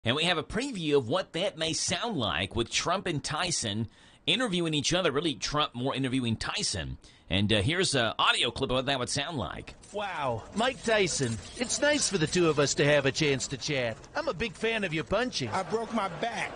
And we have a preview of what that may sound like with Trump and Tyson interviewing each other, really Trump more interviewing Tyson. And here's an audio clip of what that would sound like. Wow, Mike Tyson, it's nice for the two of us to have a chance to chat. I'm a big fan of your punching. I broke my back.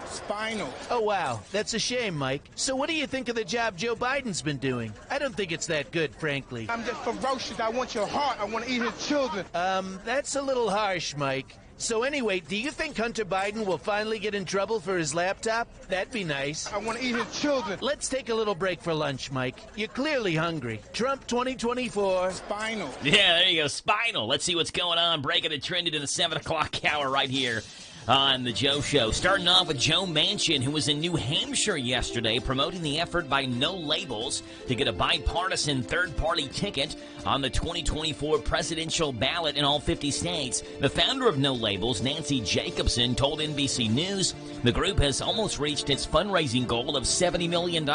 Spinal. Oh, wow. That's a shame, Mike. So what do you think of the job Joe Biden's been doing? I don't think it's that good, frankly. I'm just ferocious. I want your heart. I want to eat his children. That's a little harsh, Mike. So anyway, do you think Hunter Biden will finally get in trouble for his laptop? That'd be nice. I want to eat his children. Let's take a little break for lunch, Mike. You're clearly hungry. Trump 2024. Spinal. Yeah, there you go. Spinal. Let's see what's going on. Breaking and trending in the 7 o'clock hour right here on The Joe Show. Starting off with Joe Manchin, who was in New Hampshire yesterday promoting the effort by No Labels to get a bipartisan third-party ticket on the 2024 presidential ballot in all 50 states. The founder of No Labels, Nancy Jacobson, told NBC News the group has almost reached its fundraising goal of $70 million.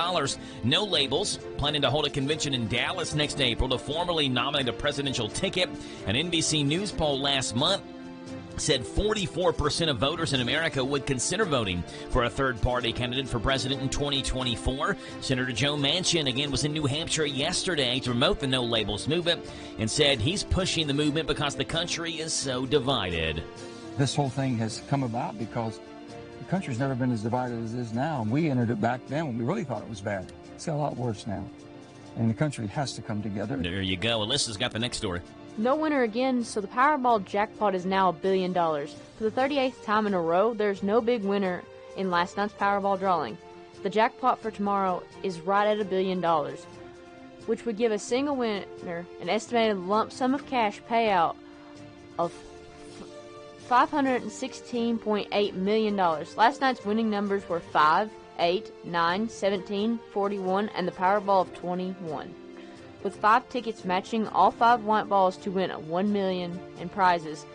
No Labels planning to hold a convention in Dallas next April to formally nominate a presidential ticket. An NBC News poll last month said 44% of voters in America would consider voting for a third-party candidate for president in 2024. Senator Joe Manchin, again, was in New Hampshire yesterday to promote the No Labels movement and said he's pushing the movement because the country is so divided. This whole thing has come about because the country's never been as divided as it is now. We entered it back then when we really thought it was bad. It's a lot worse now. And the country has to come together. There you go. Alyssa's got the next story. No winner again, so the Powerball jackpot is now $1 billion. For the 38th time in a row, there's no big winner in last night's Powerball drawing. The jackpot for tomorrow is right at $1 billion, which would give a single winner an estimated lump sum of cash payout of $516.8 million. Last night's winning numbers were 5, 8, 9, 17, 41, and the Powerball of 21. With 5 tickets matching all 5 white balls to win $1 million in prizes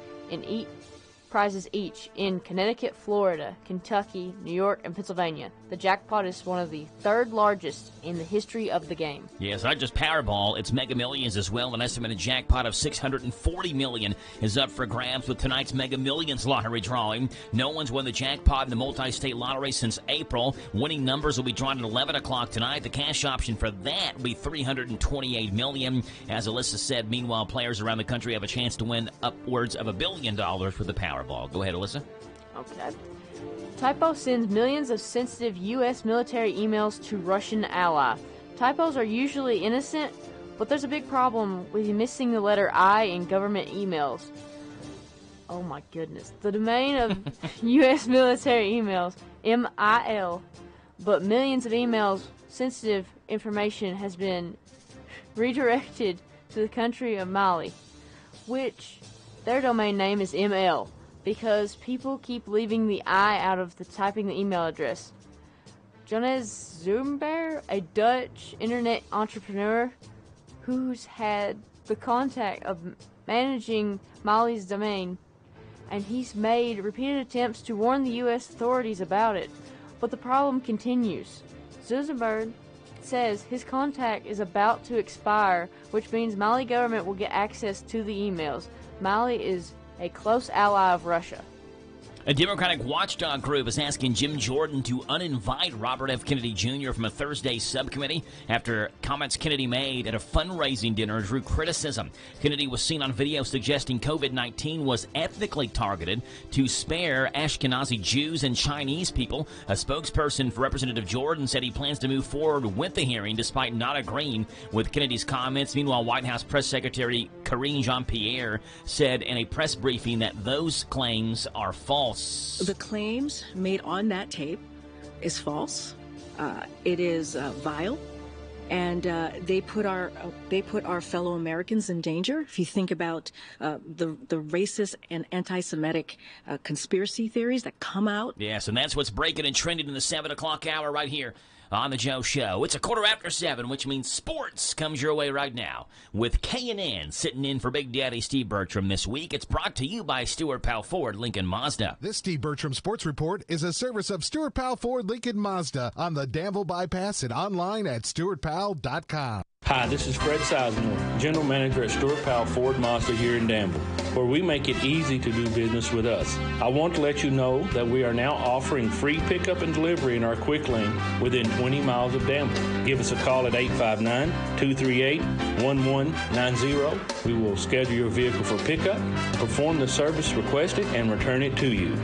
each in Connecticut, Florida, Kentucky, New York, and Pennsylvania. The jackpot is one of the 3rd largest in the history of the game. Yes, not just Powerball, it's Mega Millions as well. An estimated jackpot of $640 million is up for grabs with tonight's Mega Millions lottery drawing. No one's won the jackpot in the multi-state lottery since April. Winning numbers will be drawn at 11 o'clock tonight. The cash option for that will be $328 million. As Alyssa said, meanwhile, players around the country have a chance to win upwards of $1 billion for the Powerball. Go ahead, Alyssa. Okay. Typo sends millions of sensitive U.S. military emails to Russian ally. Typos are usually innocent, but there's a big problem with missing the letter I in government emails. Oh my goodness. The domain of U.S. military emails, MIL, but millions of emails, sensitive information has been redirected to the country of Mali, which their domain name is ML. Because people keep leaving the I out of the typing the email address. Jonas Zumber, a Dutch internet entrepreneur who's had the contact of managing Mali's domain, and he's made repeated attempts to warn the U.S. authorities about it, but the problem continues. Zuzenberg says his contact is about to expire, which means Mali government will get access to the emails. Mali is a close ally of Russia. A Democratic watchdog group is asking Jim Jordan to uninvite Robert F. Kennedy Jr. from a Thursday subcommittee after comments Kennedy made at a fundraising dinner drew criticism. Kennedy was seen on video suggesting COVID-19 was ethnically targeted to spare Ashkenazi Jews and Chinese people. A spokesperson for Representative Jordan said he plans to move forward with the hearing despite not agreeing with Kennedy's comments. Meanwhile, White House Press Secretary Karine Jean-Pierre said in a press briefing that those claims are false. The claims made on that tape is false. It is vile, and they put our fellow Americans in danger. If you think about the racist and anti-Semitic conspiracy theories that come out. Yes, and that's what's breaking and trending in the 7 o'clock hour right here on The Joe Show. It's 7:15, which means sports comes your way right now. With K&N sitting in for Big Daddy Steve Bertram this week, it's brought to you by Stuart Powell Ford Lincoln Mazda. This Steve Bertram Sports Report is a service of Stuart Powell Ford Lincoln Mazda on the Danville Bypass and online at stuartpowell.com. Hi, this is Fred Sizemore, General Manager at Stuart Powell Ford Mazda here in Danville, where we make it easy to do business with us. I want to let you know that we are now offering free pickup and delivery in our quick lane within 20 miles of Danville. Give us a call at 859-238-1190. We will schedule your vehicle for pickup, perform the service requested, and return it to you.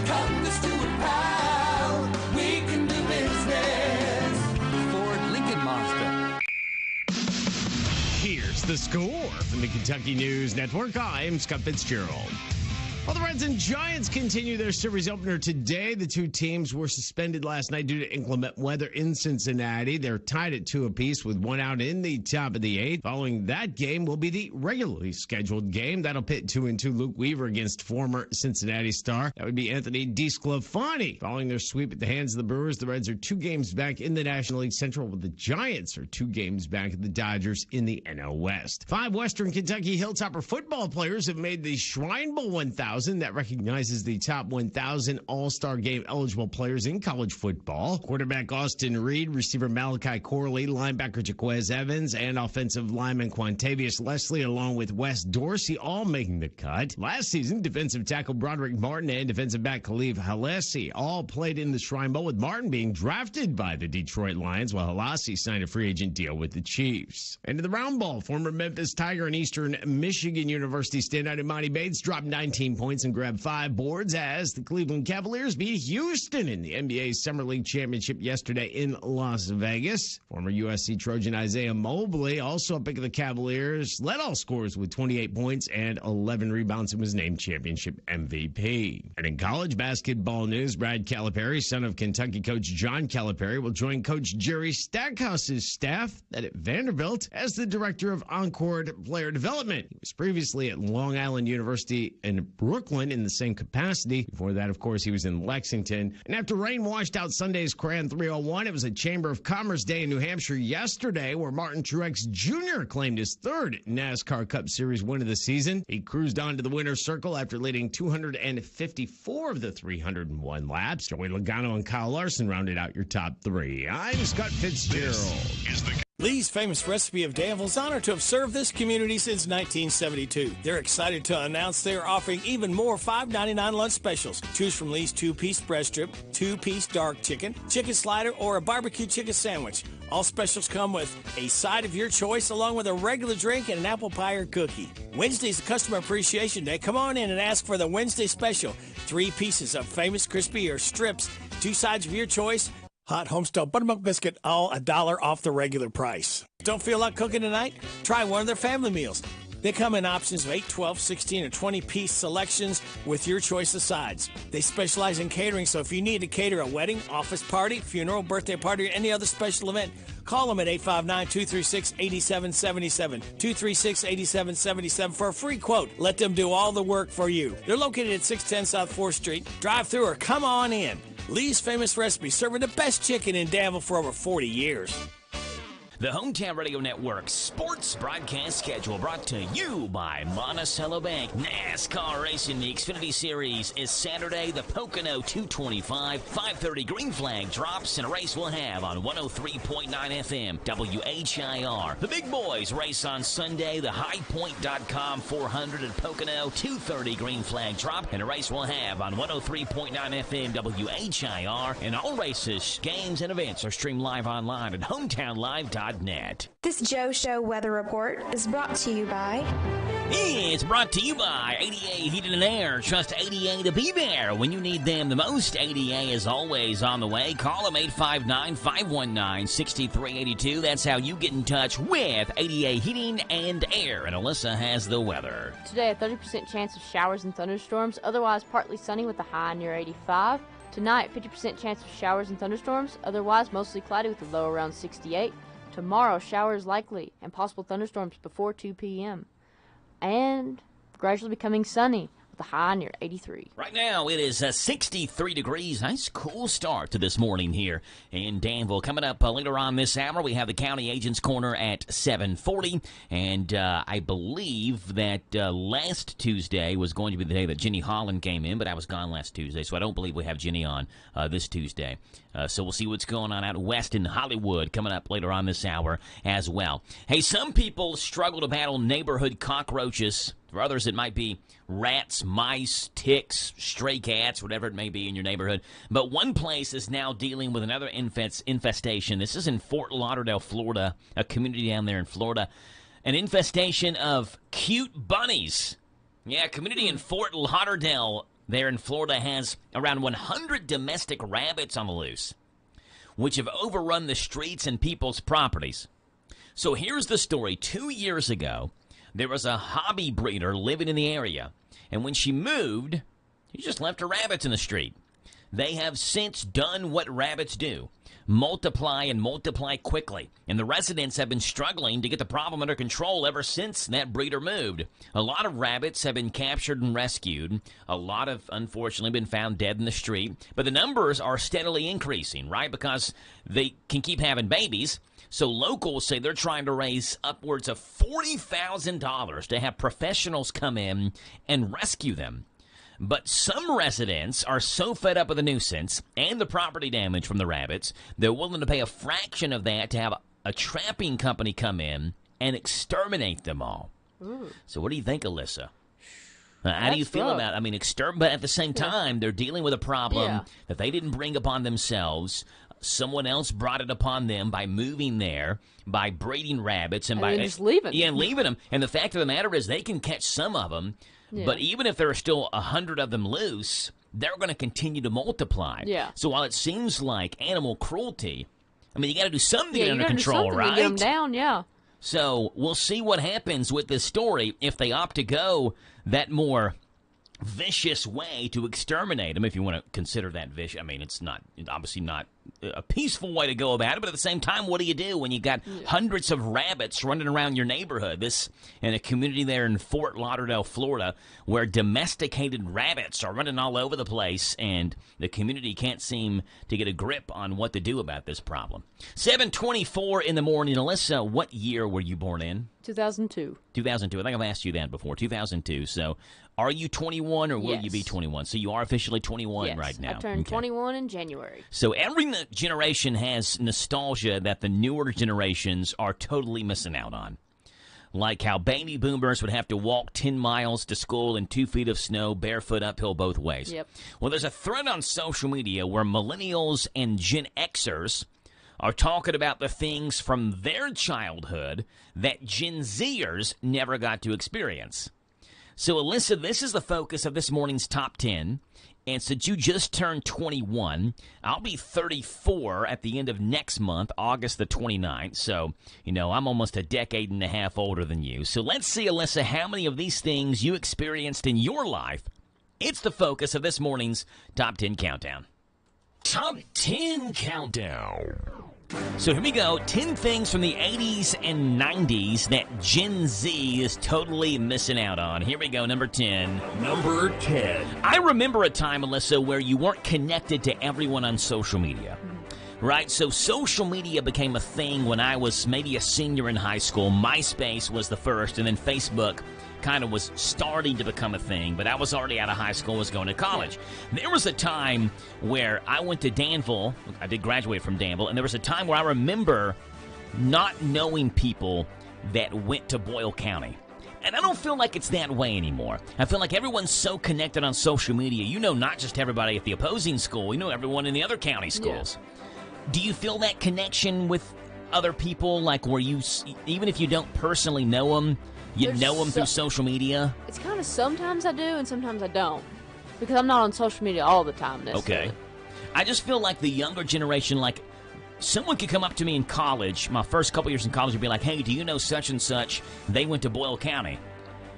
Come to Stuart Powell, we can do business. Ford Lincoln Mazda. Here's the score from the Kentucky News Network. I'm Scott Fitzgerald. Well, the Reds and Giants continue their series opener today. The two teams were suspended last night due to inclement weather in Cincinnati. They're tied at 2 apiece with 1 out in the top of the 8th. Following that game will be the regularly scheduled game. That'll pit 2-2 Luke Weaver against former Cincinnati star. That would be Anthony DeSclafani. Following their sweep at the hands of the Brewers, the Reds are 2 games back in the National League Central, with the Giants are 2 games back at the Dodgers in the NL West. 5 Western Kentucky Hilltopper football players have made the Shrine Bowl 1000. That recognizes the top 1,000 All-Star Game eligible players in college football. Quarterback Austin Reed, receiver Malachi Corley, linebacker Jaquez Evans, and offensive lineman Quantavius Leslie, along with Wes Dorsey, all making the cut. Last season, defensive tackle Broderick Martin and defensive back Khalif Halesi all played in the Shrine Bowl, with Martin being drafted by the Detroit Lions, while Halesi signed a free agent deal with the Chiefs. And in the round ball, former Memphis Tiger and Eastern Michigan University standout Imani Bates dropped 19 points and grabbed 5 boards as the Cleveland Cavaliers beat Houston in the NBA Summer League Championship yesterday in Las Vegas. Former USC Trojan Isaiah Mobley, also a pick of the Cavaliers, led all scorers with 28 points and 11 rebounds and was named championship MVP. And in college basketball news, Brad Calipari, son of Kentucky coach John Calipari, will join coach Jerry Stackhouse's staff at Vanderbilt as the director of Encore Player Development. He was previously at Long Island University in Brooklyn in the same capacity. Before that, of course, he was in Lexington. And after rain washed out Sunday's Cran 301, it was a Chamber of Commerce day in New Hampshire yesterday, where Martin Truex Jr. claimed his 3rd NASCAR Cup Series win of the season. He cruised on to the winner's circle after leading 254 of the 301 laps. Joey Logano and Kyle Larson rounded out your top 3. I'm Scott Fitzgerald. Lee's Famous Recipe of Danville is honored to have served this community since 1972. They're excited to announce they are offering even more $5.99 lunch specials. Choose from Lee's 2-piece breast strip, 2-piece dark chicken, chicken slider, or a barbecue chicken sandwich. All specials come with a side of your choice, along with a regular drink and an apple pie or cookie. Wednesday's a Customer Appreciation Day. Come on in and ask for the Wednesday special. 3 pieces of Famous Crispy or strips, 2 sides of your choice, hot Homestyle Buttermilk Biscuit, all $1 off the regular price. Don't feel like cooking tonight? Try one of their family meals. They come in options of 8, 12, 16, or 20-piece selections with your choice of sides. They specialize in catering, so if you need to cater a wedding, office party, funeral, birthday party, or any other special event, call them at 859-236-8777, 236-8777 for a free quote. Let them do all the work for you. They're located at 610 South 4th Street. Drive through or come on in. Lee's Famous Recipe, serving the best chicken in Danville for over 40 years. The Hometown Radio Network sports broadcast schedule brought to you by Monticello Bank. NASCAR Racing, the Xfinity Series is Saturday, the Pocono 225, 5:30 green flag drops, and a race we'll have on 103.9 FM, WHIR. The big boys race on Sunday, the highpoint.com 400 at Pocono, 2:30 green flag drop, and a race we'll have on 103.9 FM, WHIR. And all races, games, and events are streamed live online at hometownlive.net. This Joe Show weather report is brought to you by... It's brought to you by ADA Heating and Air. Trust ADA to be there when you need them the most. ADA is always on the way. Call them 859-519-6382. That's how you get in touch with ADA Heating and Air. And Alyssa has the weather. Today, a 30% chance of showers and thunderstorms, otherwise partly sunny with a high near 85. Tonight, 50% chance of showers and thunderstorms, otherwise mostly cloudy with a low around 68. Tomorrow, showers likely and possible thunderstorms before 2 p.m. And gradually becoming sunny with the high near 83. Right now, it is 63 degrees. Nice cool start to this morning here in Danville. Coming up later on this hour, we have the County Agents Corner at 7:40. And I believe that last Tuesday was going to be the day that Jenny Holland came in, but I was gone last Tuesday, so I don't believe we have Jenny on this Tuesday. So we'll see what's going on out west in Hollywood coming up later on this hour as well. Hey, some people struggle to battle neighborhood cockroaches. For others, it might be rats, mice, ticks, stray cats, whatever it may be in your neighborhood. But one place is now dealing with another infestation. This is in Fort Lauderdale, Florida, a community down there in Florida. An infestation of cute bunnies. Yeah, a community in Fort Lauderdale there in Florida has around 100 domestic rabbits on the loose, which have overrun the streets and people's properties. So here's the story. 2 years ago, there was a hobby breeder living in the area, and when she moved, she just left her rabbits in the street. They have since done what rabbits do, multiply and multiply quickly, and the residents have been struggling to get the problem under control ever since that breeder moved. A lot of rabbits have been captured and rescued. A lot have, unfortunately, been found dead in the street, but the numbers are steadily increasing, right, because they can keep having babies. So locals say they're trying to raise upwards of $40,000 to have professionals come in and rescue them. But some residents are so fed up with the nuisance and the property damage from the rabbits, they're willing to pay a fraction of that to have a trapping company come in and exterminate them all. Ooh. So what do you think, Alyssa? How do you feel about it? I mean, but at the same time, they're dealing with a problem that they didn't bring upon themselves. Someone else brought it upon them by moving there, by breeding rabbits, and by just leaving. Yeah, leaving them. And the fact of the matter is, they can catch some of them, but even if there are still 100 of them loose, they're going to continue to multiply. Yeah. So while it seems like animal cruelty, I mean, you got to do something to get under do control, something right? To get them down, yeah. So we'll see what happens with this story if they opt to go that more vicious way to exterminate them, if you want to consider that vicious. I mean, it's obviously not a peaceful way to go about it, but at the same time, what do you do when you got hundreds of rabbits running around your neighborhood? This in a community there in Fort Lauderdale, Florida, where domesticated rabbits are running all over the place, and the community can't seem to get a grip on what to do about this problem. 7:24 in the morning. Alyssa, what year were you born in? 2002. 2002. I think I've asked you that before. 2002. So are you 21 or will you be 21? So you are officially 21 right now. I turned 21 in January. So every generation has nostalgia that the newer generations are totally missing out on. Like how baby boomers would have to walk 10 miles to school in 2 feet of snow, barefoot uphill both ways. Yep. Well, there's a thread on social media where millennials and Gen Xers are talking about the things from their childhood that Gen Zers never got to experience. So, Alyssa, this is the focus of this morning's Top 10. And since you just turned 21, I'll be 34 at the end of next month, August the 29th. So, I'm almost a decade and a half older than you. So let's see, Alyssa, how many of these things you experienced in your life. It's the focus of this morning's Top 10 Countdown. Top 10 Countdown. So here we go. 10 things from the 80s and 90s that Gen Z is totally missing out on. Here we go. Number 10. Number 10. I remember a time, Alyssa, where you weren't connected to everyone on social media. Right? So social media became a thing when I was maybe a senior in high school. MySpace was the first, and then Facebook kind of was starting to become a thing, but I was already out of high school, was going to college. There was a time where I went to Danville. I did graduate from Danville, and there was a time where I remember not knowing people that went to Boyle County. And I don't feel like it's that way anymore. I feel like everyone's so connected on social media. You know not just everybody at the opposing school, you know everyone in the other county schools. Yeah. Do you feel that connection with other people, like where you, even if you don't personally know them, you know them through social media? It's kind of sometimes I do and sometimes I don't, because I'm not on social media all the time necessarily. Okay. I just feel like the younger generation, like someone could come up to me in college, my first couple years in college, and be like, hey, do you know such and such? They went to Boyle County.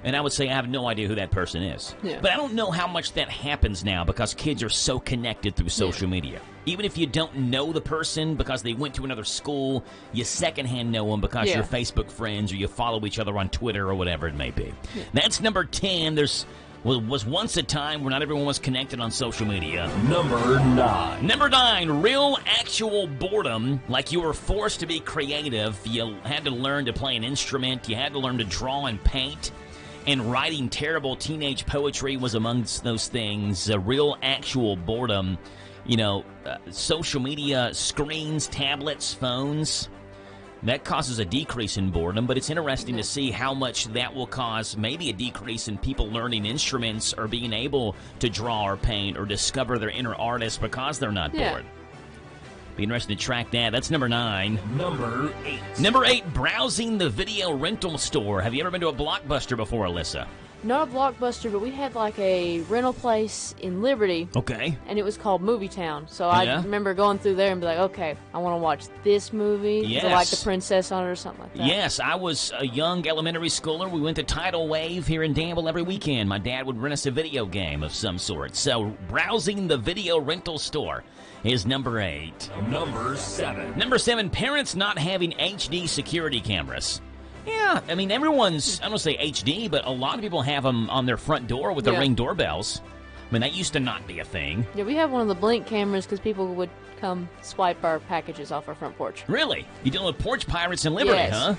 And I would say I have no idea who that person is. Yeah. But I don't know how much that happens now because kids are so connected through social media. Even if you don't know the person because they went to another school, you secondhand know them because you're Facebook friends or you follow each other on Twitter or whatever it may be. Yeah. That's number 10. There's was once a time where not everyone was connected on social media. Number 9. Number 9, real actual boredom. Like you were forced to be creative. You had to learn to play an instrument. You had to learn to draw and paint. And writing terrible teenage poetry was amongst those things. Real actual boredom. Social media, screens, tablets, phones. That causes a decrease in boredom, but it's interesting to see how much that will cause maybe a decrease in people learning instruments or being able to draw or paint or discover their inner artist because they're not bored. Be interesting to track that. That's number 9. Number 8. Number 8, browsing the video rental store. Have you ever been to a Blockbuster before, Alyssa? Not a Blockbuster, but we had like a rental place in Liberty. Okay. And it was called Movie Town. So I remember going through there and be like, okay, I want to watch this movie. Yes. I like the princess on it or something like that. Yes, I was a young elementary schooler. We went to Tidal Wave here in Danville every weekend. My dad would rent us a video game of some sort. So browsing the video rental store is number 8. Number 7. Number 7, parents not having HD security cameras. Yeah, I mean, everyone's, I don't say HD, but a lot of people have them on their front door with the Ring doorbells. I mean, that used to not be a thing. Yeah, we have one of the Blink cameras because people would come swipe our packages off our front porch. Really? You dealing with porch pirates in Liberty, huh?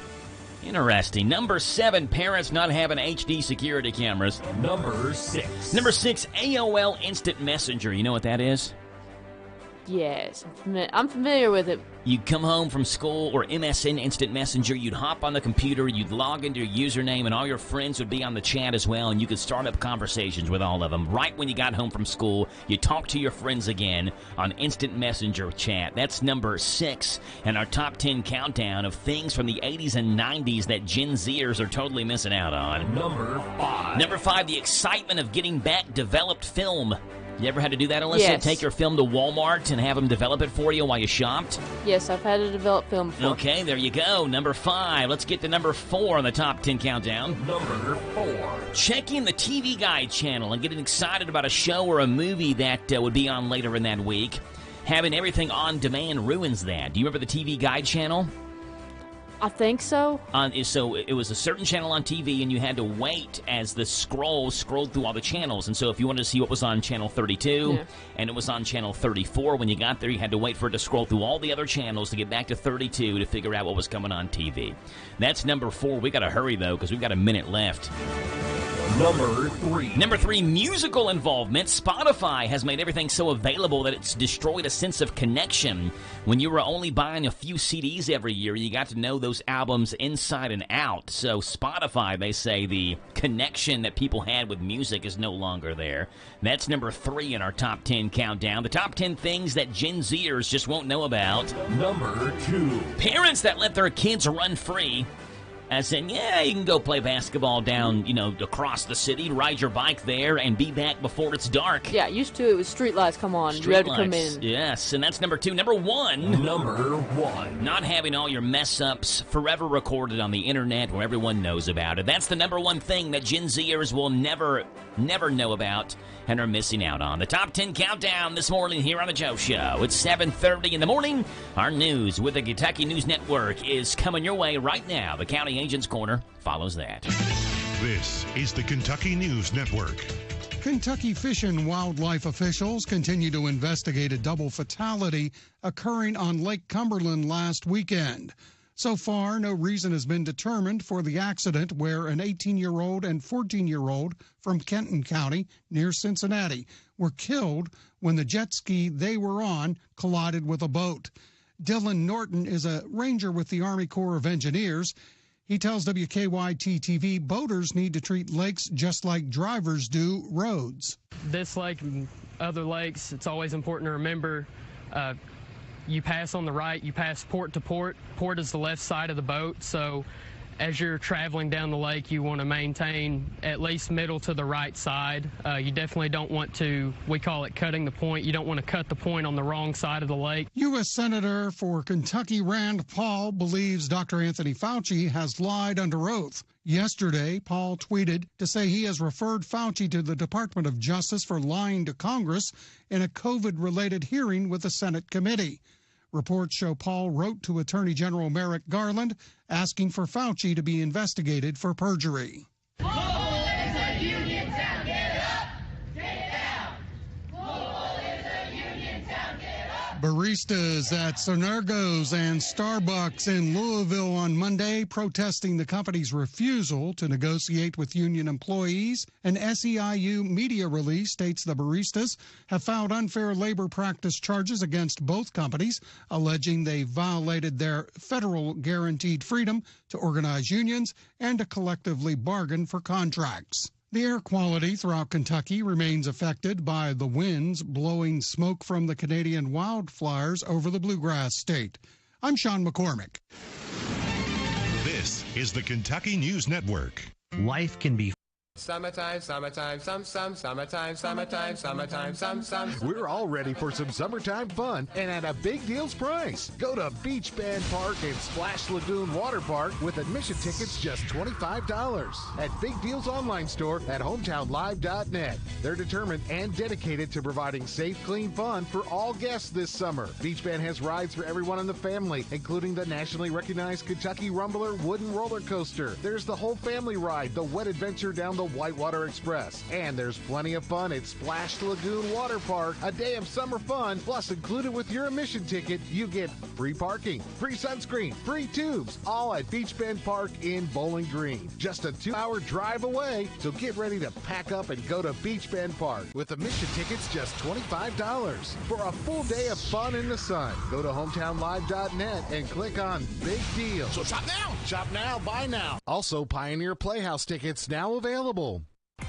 Interesting. Number 7, parents not having HD security cameras. Number 6. Number 6, AOL Instant Messenger. You know what that is? Yes, I'm familiar with it. You'd come home from school or MSN Instant Messenger, you'd hop on the computer, you'd log into your username, and all your friends would be on the chat as well, and you could start up conversations with all of them. Right when you got home from school, you talk to your friends again on Instant Messenger chat. That's number 6 in our top 10 countdown of things from the 80s and 90s that Gen Zers are totally missing out on. Number 5. Number 5, the excitement of getting back developed film. You ever had to do that, Alyssa? Yes. Take your film to Walmart and have them develop it for you while you shopped? Yes, I've had to develop film before. Okay, there you go. Number 5. Let's get to number 4 on the top 10 countdown. Number 4. Checking the TV Guide channel and getting excited about a show or a movie that would be on later in that week. Having everything on demand ruins that. Do you remember the TV Guide channel? I think so. So it was a certain channel on TV, and you had to wait as the scrolled through all the channels. And so if you wanted to see what was on channel 32, and it was on channel 34, when you got there, you had to wait for it to scroll through all the other channels to get back to 32 to figure out what was coming on TV. That's number 4. We got to hurry, though, because we've got a minute left. Number 3. Number 3, musical involvement. Spotify has made everything so available that it's destroyed a sense of connection. When you were only buying a few CDs every year, you got to know those albums inside and out. So Spotify, they say the connection that people had with music is no longer there. That's number 3 in our top 10 countdown. The top 10 things that Gen Zers just won't know about. Number 2. Parents that let their kids run free. As in, yeah, you can go play basketball down, across the city, ride your bike there, and be back before it's dark. Yeah, used to it was street lights come on. You had to come in. Yes, and that's number 2. Number 1. Number 1. Not having all your mess-ups forever recorded on the internet where everyone knows about it. That's the number 1 thing that Gen Zers will never know about and are missing out on. The top 10 countdown this morning here on the Joe Show. It's 7:30 in the morning. Our news with the Kentucky News Network is coming your way right now. The County Agent's Corner follows that. This is the Kentucky News Network. Kentucky Fish and Wildlife officials continue to investigate a double fatality occurring on Lake Cumberland last weekend. So far, no reason has been determined for the accident where an 18-year-old and 14-year-old from Kenton County near Cincinnati were killed when the jet ski they were on collided with a boat. Dylan Norton is a ranger with the Army Corps of Engineers. He tells WKYT-TV boaters need to treat lakes just like drivers do roads. This lake and other lakes, it's always important to remember you pass on the right, you pass port to port. Port is the left side of the boat, so as you're traveling down the lake, you want to maintain at least middle to the right side. You definitely don't want to, we call it cutting the point. You don't want to cut the point on the wrong side of the lake. U.S. Senator for Kentucky Rand Paul believes Dr. Anthony Fauci has lied under oath. Yesterday, Paul tweeted to say he has referred Fauci to the Department of Justice for lying to Congress in a COVID-related hearing with the Senate committee. Reports show Paul wrote to Attorney General Merrick Garland asking for Fauci to be investigated for perjury. Global anti-union Baristas at Sonergo's and Starbucks in Louisville on Monday protesting the company's refusal to negotiate with union employees. An SEIU media release states the baristas have filed unfair labor practice charges against both companies, alleging they violated their federal guaranteed freedom to organize unions and to collectively bargain for contracts. The air quality throughout Kentucky remains affected by the winds blowing smoke from the Canadian wildfires over the Bluegrass State. I'm Sean McCormick. This is the Kentucky News Network. Life can be Summertime, summertime, summertime, some. We're all ready for some summertime fun and at a big deals price. Go to Beach Band Park and Splash Lagoon Water Park with admission tickets just $25 at Big Deals online store at hometownlive.net. They're determined and dedicated to providing safe, clean fun for all guests this summer. Beach Band has rides for everyone in the family, including the nationally recognized Kentucky Rumbler wooden roller coaster. There's the whole family ride, the Wet Adventure down the Whitewater Express. And there's plenty of fun at Splash Lagoon Water Park. A day of summer fun, plus included with your admission ticket, you get free parking, free sunscreen, free tubes, all at Beach Bend Park in Bowling Green. Just a 2-hour drive away, so get ready to pack up and go to Beach Bend Park with admission tickets just $25. For a full day of fun in the sun, go to hometownlive.net and click on Big Deal. So shop now! Shop now, buy now. Also, Pioneer Playhouse tickets now available.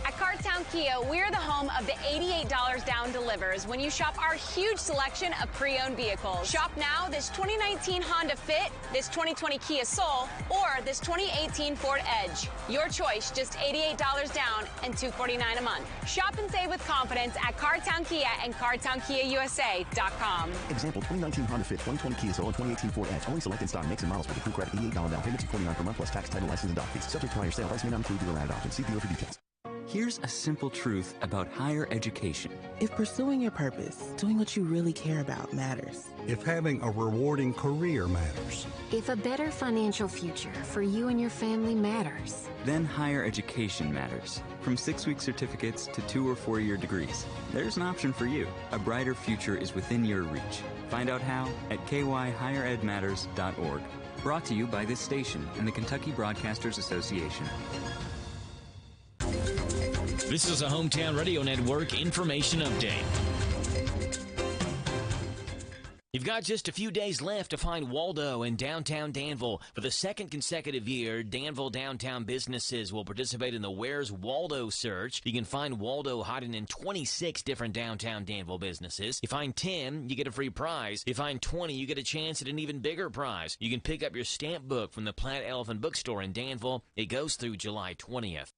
At Cartown Kia, we're the home of the $88 down delivers when you shop our huge selection of pre-owned vehicles. Shop now this 2019 Honda Fit, this 2020 Kia Soul, or this 2018 Ford Edge. Your choice, just $88 down and $249 a month. Shop and save with confidence at Cartown Kia and CartownKiaUSA.com. Example, 2019 Honda Fit, 2020 Kia Soul, and 2018 Ford Edge. Only select in stock makes and models with approved credit. $88 down payment, $249 per month plus tax, title, license, and dock fees. Subject to prior sale. Price may not include dealer added options. See dealer for details. Here's a simple truth about higher education. If pursuing your purpose, doing what you really care about matters. If having a rewarding career matters. If a better financial future for you and your family matters. Then higher education matters. From 6-week certificates to 2- or 4-year degrees. There's an option for you. A brighter future is within your reach. Find out how at kyhigheredmatters.org. Brought to you by this station and the Kentucky Broadcasters Association. This is a Hometown Radio Network information update. You've got just a few days left to find Waldo in downtown Danville. For the second consecutive year, Danville downtown businesses will participate in the Where's Waldo search. You can find Waldo hiding in 26 different downtown Danville businesses. You find 10, you get a free prize. You find 20, you get a chance at an even bigger prize. You can pick up your stamp book from the Platt Elephant Bookstore in Danville. It goes through July 20th.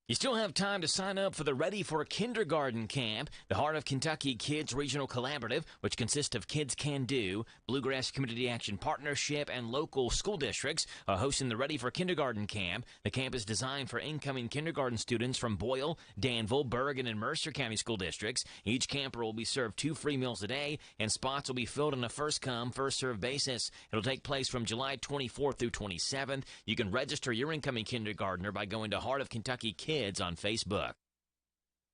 You still have time to sign up for the Ready for Kindergarten Camp. The Heart of Kentucky Kids Regional Collaborative, which consists of Kids Can Do, Bluegrass Community Action Partnership, and local school districts, are hosting the Ready for Kindergarten Camp. The camp is designed for incoming kindergarten students from Boyle, Danville, Bergen, and Mercer County school districts. Each camper will be served 2 free meals a day, and spots will be filled on a first-come, first-served basis. It'll take place from July 24th through 27th. You can register your incoming kindergartner by going to Heart of Kentucky Kids on Facebook.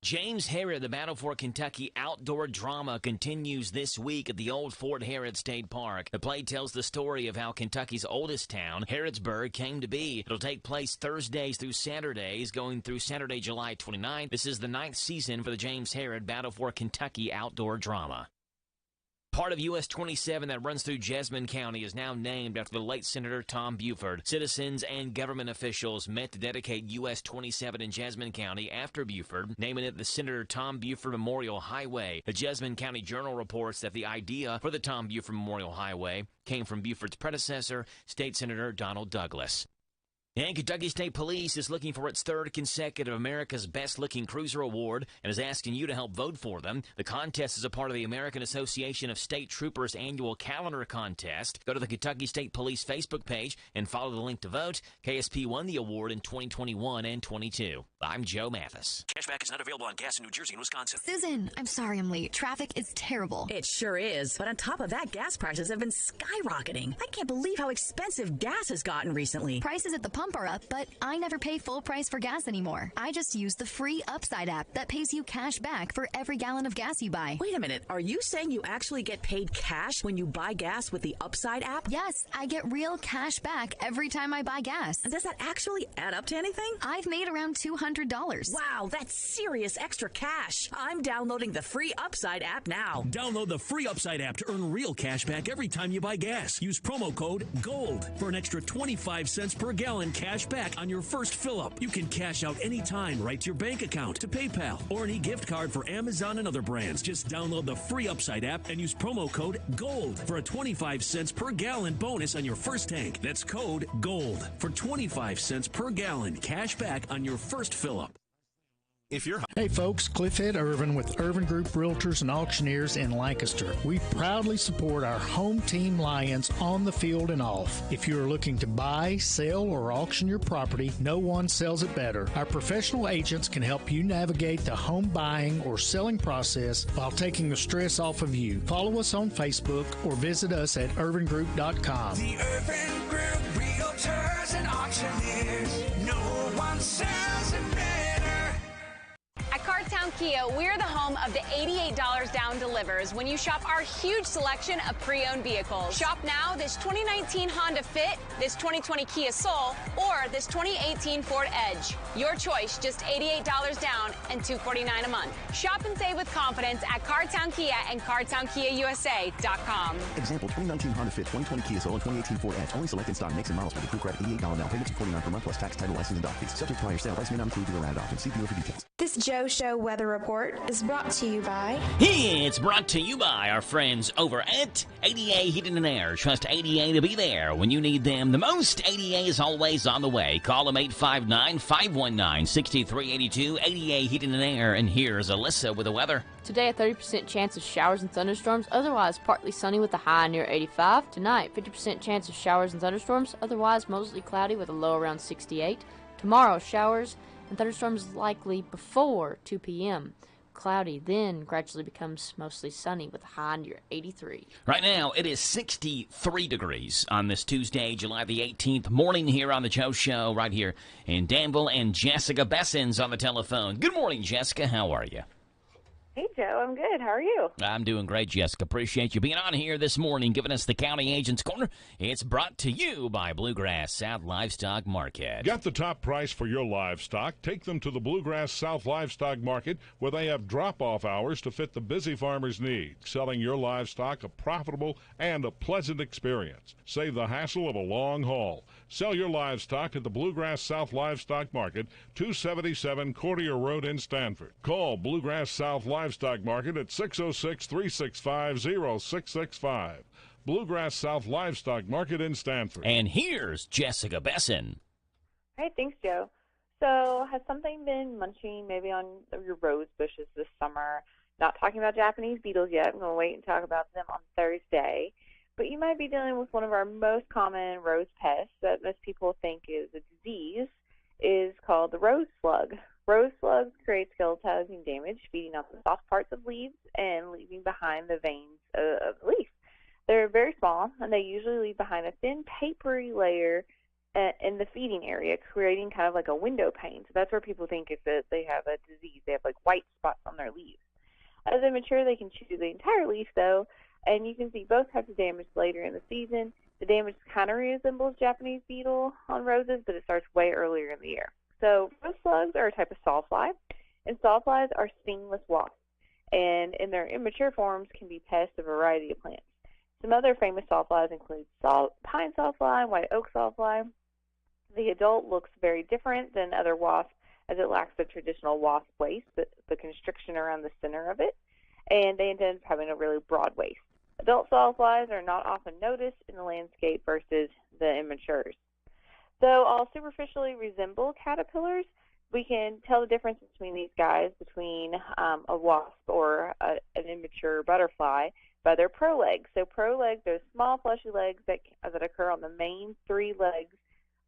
James Herod, the Battle for Kentucky outdoor drama continues this week at the old Fort Herod State Park. The play tells the story of how Kentucky's oldest town, Harrodsburg, came to be. It'll take place Thursdays through Saturdays, going through Saturday, July 29th. This is the 9th season for the James Herod Battle for Kentucky outdoor drama. Part of US 27 that runs through Jessamine County is now named after the late Senator Tom Buford. Citizens and government officials met to dedicate US 27 in Jessamine County after Buford, naming it the Senator Tom Buford Memorial Highway. The Jessamine County Journal reports that the idea for the Tom Buford Memorial Highway came from Buford's predecessor, State Senator Donald Douglas. And Kentucky State Police is looking for its 3rd consecutive America's Best Looking Cruiser Award and is asking you to help vote for them. The contest is a part of the American Association of State Troopers annual calendar contest. Go to the Kentucky State Police Facebook page and follow the link to vote. KSP won the award in 2021 and 22. I'm Joe Mathis. Cashback is not available on gas in New Jersey and Wisconsin. Susan, I'm sorry I'm late. Traffic is terrible. It sure is. But on top of that, gas prices have been skyrocketing. I can't believe how expensive gas has gotten recently. Prices at the pump bumper up, but I never pay full price for gas anymore. I just use the free Upside app that pays you cash back for every gallon of gas you buy. Wait a minute. Are you saying you actually get paid cash when you buy gas with the Upside app? Yes, I get real cash back every time I buy gas. Does that actually add up to anything? I've made around $200. Wow, that's serious extra cash. I'm downloading the free Upside app now. Download the free Upside app to earn real cash back every time you buy gas. Use promo code GOLD for an extra 25 cents per gallon cash back on your first fill-up. You can cash out anytime right to your bank account, to PayPal, or an e-gift card for Amazon and other brands. Just download the free Upside app and use promo code GOLD for a 25 cents per gallon bonus on your first tank. That's code GOLD for 25 cents per gallon cash back on your first fill-up. Hey folks, Cliffhead Irvin with Irvin Group Realtors and Auctioneers in Lancaster. We proudly support our home team Lions on the field and off. If you are looking to buy, sell, or auction your property, no one sells it better. Our professional agents can help you navigate the home buying or selling process while taking the stress off of you. Follow us on Facebook or visit us at irvingroup.com. The Irvin Group Realtors and Auctioneers. No one sells it better. At Cardtown Kia, we're the home of the $88 down delivers when you shop our huge selection of pre-owned vehicles. Shop now this 2019 Honda Fit, this 2020 Kia Soul, or this 2018 Ford Edge. Your choice, just $88 down and $249 a month. Shop and save with confidence at Cardtown Kia and CardtownKiaUSA.com. Example, 2019 Honda Fit, 2020 Kia Soul, and 2018 Ford Edge. Only selected stock makes and models with approved credit. $88 down payment, $249 per month plus tax, title, license, and dock fees. Subject to prior sale. Price may not include dealer added option. See dealer for details. This Joe Show weather report is brought to you by... It's brought to you by our friends over at ADA Heating and Air. Trust ADA to be there when you need them the most. ADA is always on the way. Call them 859-519-6382. ADA Heating and Air. And here's Alyssa with the weather. Today, a 30% chance of showers and thunderstorms, otherwise partly sunny with a high near 85. Tonight, 50% chance of showers and thunderstorms, otherwise mostly cloudy with a low around 68. Tomorrow, showers and thunderstorms likely before 2 p.m. Cloudy, then gradually becomes mostly sunny with a high near 83. Right now, it is 63 degrees on this Tuesday, July the 18th morning here on the Joe Show right here in Danville, and Jessica Besson's on the telephone. Good morning, Jessica. How are you? Hey, Joe. I'm good. How are you? I'm doing great, Jessica. Appreciate you being on here this morning, giving us the County Agent's Corner. It's brought to you by Bluegrass South Livestock Market. Get the top price for your livestock. Take them to the Bluegrass South Livestock Market, where they have drop-off hours to fit the busy farmer's needs. Selling your livestock a profitable and a pleasant experience. Save the hassle of a long haul. Sell your livestock at the Bluegrass South Livestock Market, 277 Courtier Road in Stanford. Call Bluegrass South Livestock Market at 606-365-0665. Bluegrass South Livestock Market in Stanford. And here's Jessica Besson. Hey, thanks, Joe. So has something been munching maybe on your rose bushes this summer? Not talking about Japanese beetles yet. I'm going to wait and talk about them on Thursday. But you might be dealing with one of our most common rose pests that most people think is a disease, is called the rose slug. Rose slugs create skeletonizing damage, feeding on the soft parts of leaves and leaving behind the veins of the leaf. They're very small, and they usually leave behind a thin, papery layer in the feeding area, creating kind of like a window pane. So that's where people think if they have a disease. They have like white spots on their leaves. As they mature, they can chew the entire leaf, though, and you can see both types of damage later in the season. The damage kind of resembles Japanese beetle on roses, but it starts way earlier in the year. So rose slugs are a type of sawfly, and sawflies are stingless wasps, and in their immature forms can be pests of a variety of plants. Some other famous sawflies include pine sawfly, white oak sawfly. The adult looks very different than other wasps, as it lacks the traditional wasp waist, the constriction around the center of it, and they end up having a really broad waist. Adult sawflies are not often noticed in the landscape versus the immatures. Though all superficially resemble caterpillars, we can tell the difference between these guys, between a wasp or an immature butterfly, by their prolegs. So prolegs are small fleshy legs that occur on the main three legs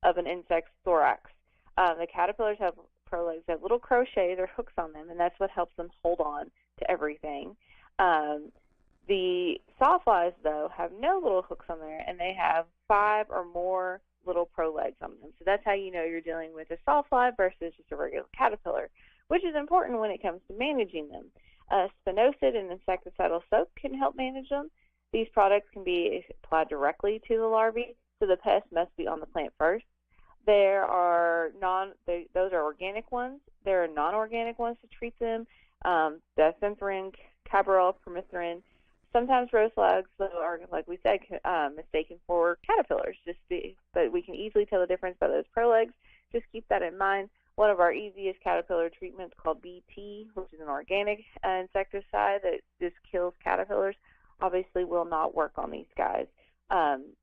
of an insect's thorax. The caterpillars have prolegs that have little crochets or hooks on them, and that's what helps them hold on to everything. The sawflies, though, have no little hooks on there, and they have 5 or more little pro legs on them. So that's how you know you're dealing with a sawfly versus just a regular caterpillar, which is important when it comes to managing them. Spinosad and insecticidal soap can help manage them. These products can be applied directly to the larvae, so the pest must be on the plant first. Those are organic ones. There are non-organic ones to treat them. Bifenthrin, Cabarol, Permethrin. Sometimes rose slugs are, like we said, mistaken for caterpillars. But we can easily tell the difference by those prolegs. Just keep that in mind. One of our easiest caterpillar treatments called BT, which is an organic insecticide that just kills caterpillars, obviously will not work on these guys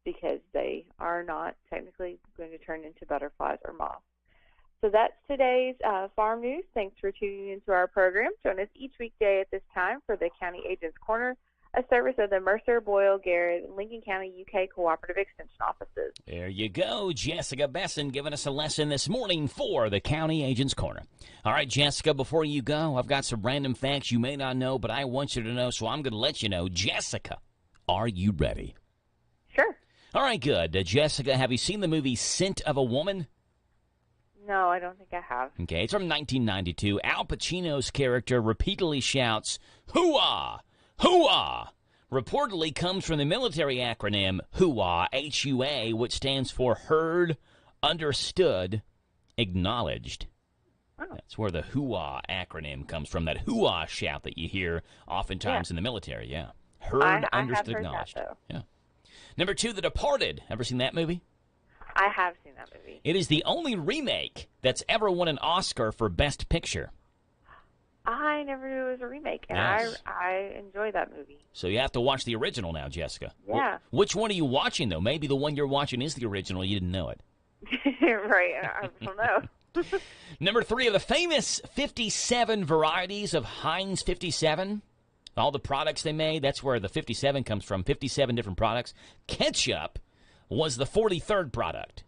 because they are not technically going to turn into butterflies or moths. So that's today's farm news. Thanks for tuning into our program. Join us each weekday at this time for the County Agent's Corner, a service of the Mercer, Boyle, Garrett, and Lincoln County UK Cooperative Extension Offices. There you go. Jessica Besson giving us a lesson this morning for the County Agent's Corner. All right, Jessica, before you go, I've got some random facts you may not know, but I want you to know, so I'm going to let you know. Jessica, are you ready? Sure. All right, good. Jessica, have you seen the movie Scent of a Woman? No, I don't think I have. Okay, it's from 1992. Al Pacino's character repeatedly shouts, "Hoo-ah! Hoo-ah!" Reportedly comes from the military acronym HUA, H-U-A, which stands for Heard, Understood, Acknowledged. Oh. That's where the HUA acronym comes from, that HUA shout that you hear oftentimes in the military, yeah. Heard, Understood, Acknowledged. That, though. Yeah. Number 2, The Departed. Ever seen that movie? I have seen that movie. It is the only remake that's ever won an Oscar for Best Picture. I never knew it was a remake, and Yes. I enjoy that movie. So you have to watch the original now, Jessica. Yeah. Which one are you watching, though? Maybe the one you're watching is the original. You didn't know it. Right. I don't know. Number 3, of the famous 57 varieties of Heinz 57, all the products they made, that's where the 57 comes from, 57 different products. Ketchup was the 43rd product.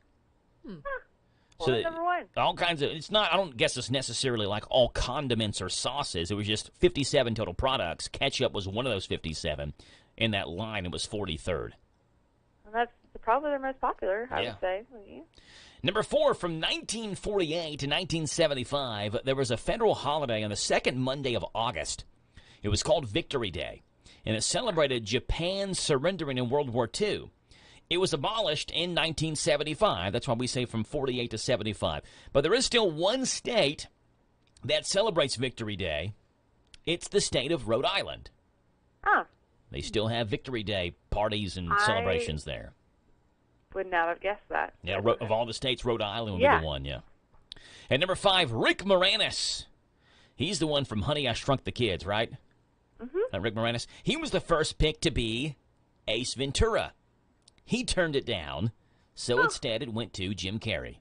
So number 1. All kinds of, it's not, I don't guess it's necessarily like all condiments or sauces. It was just 57 total products. Ketchup was one of those 57. In that line, it was 43rd. Well, that's probably their most popular, I Yeah. would say. Yeah. Number 4, from 1948 to 1975, there was a federal holiday on the second Monday of August. It was called Victory Day, and it celebrated Japan surrendering in World War II. It was abolished in 1975. That's why we say from 48 to 75. But there is still one state that celebrates Victory Day. It's the state of Rhode Island. Huh. They still have Victory Day parties and celebrations there. Would not have guessed that. Yeah, of all the states, Rhode Island would be the one, yeah. And number 5, Rick Moranis. He's the one from Honey, I Shrunk the Kids, right? Mm-hmm. Rick Moranis. He was the first pick to be Ace Ventura. He turned it down, so instead it went to Jim Carrey.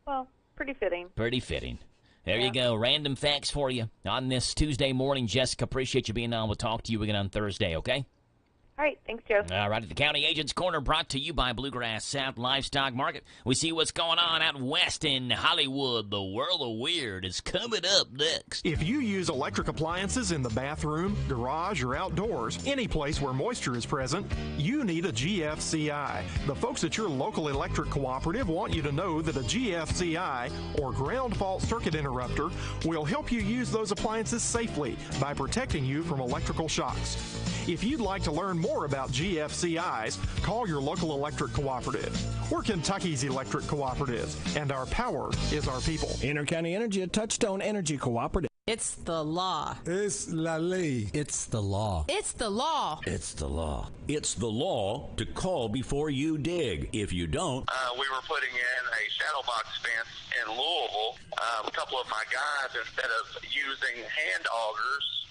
Well, pretty fitting. Pretty fitting. There you go. Random facts for you on this Tuesday morning. Jessica, appreciate you being on. We'll talk to you again on Thursday, okay? All right. Thanks, Joe. All right. At the County Agent's Corner, brought to you by Bluegrass South Livestock Market. We see what's going on out west in Hollywood. The World of Weird is coming up next. If you use electric appliances in the bathroom, garage, or outdoors, any place where moisture is present, you need a GFCI. The folks at your local electric cooperative want you to know that a GFCI, or ground fault circuit interrupter, will help you use those appliances safely by protecting you from electrical shocks. If you'd like to learn more about GFCIs, call your local electric cooperative. We're Kentucky's electric cooperative, and our power is our people. Intercounty Energy, a Touchstone Energy Cooperative. It's the law. Es la ley. It's the law. It's the law. It's the law. It's the law to call before you dig. If you don't... we were putting in a shadow box fence in Louisville. A couple of my guys, instead of using hand augers,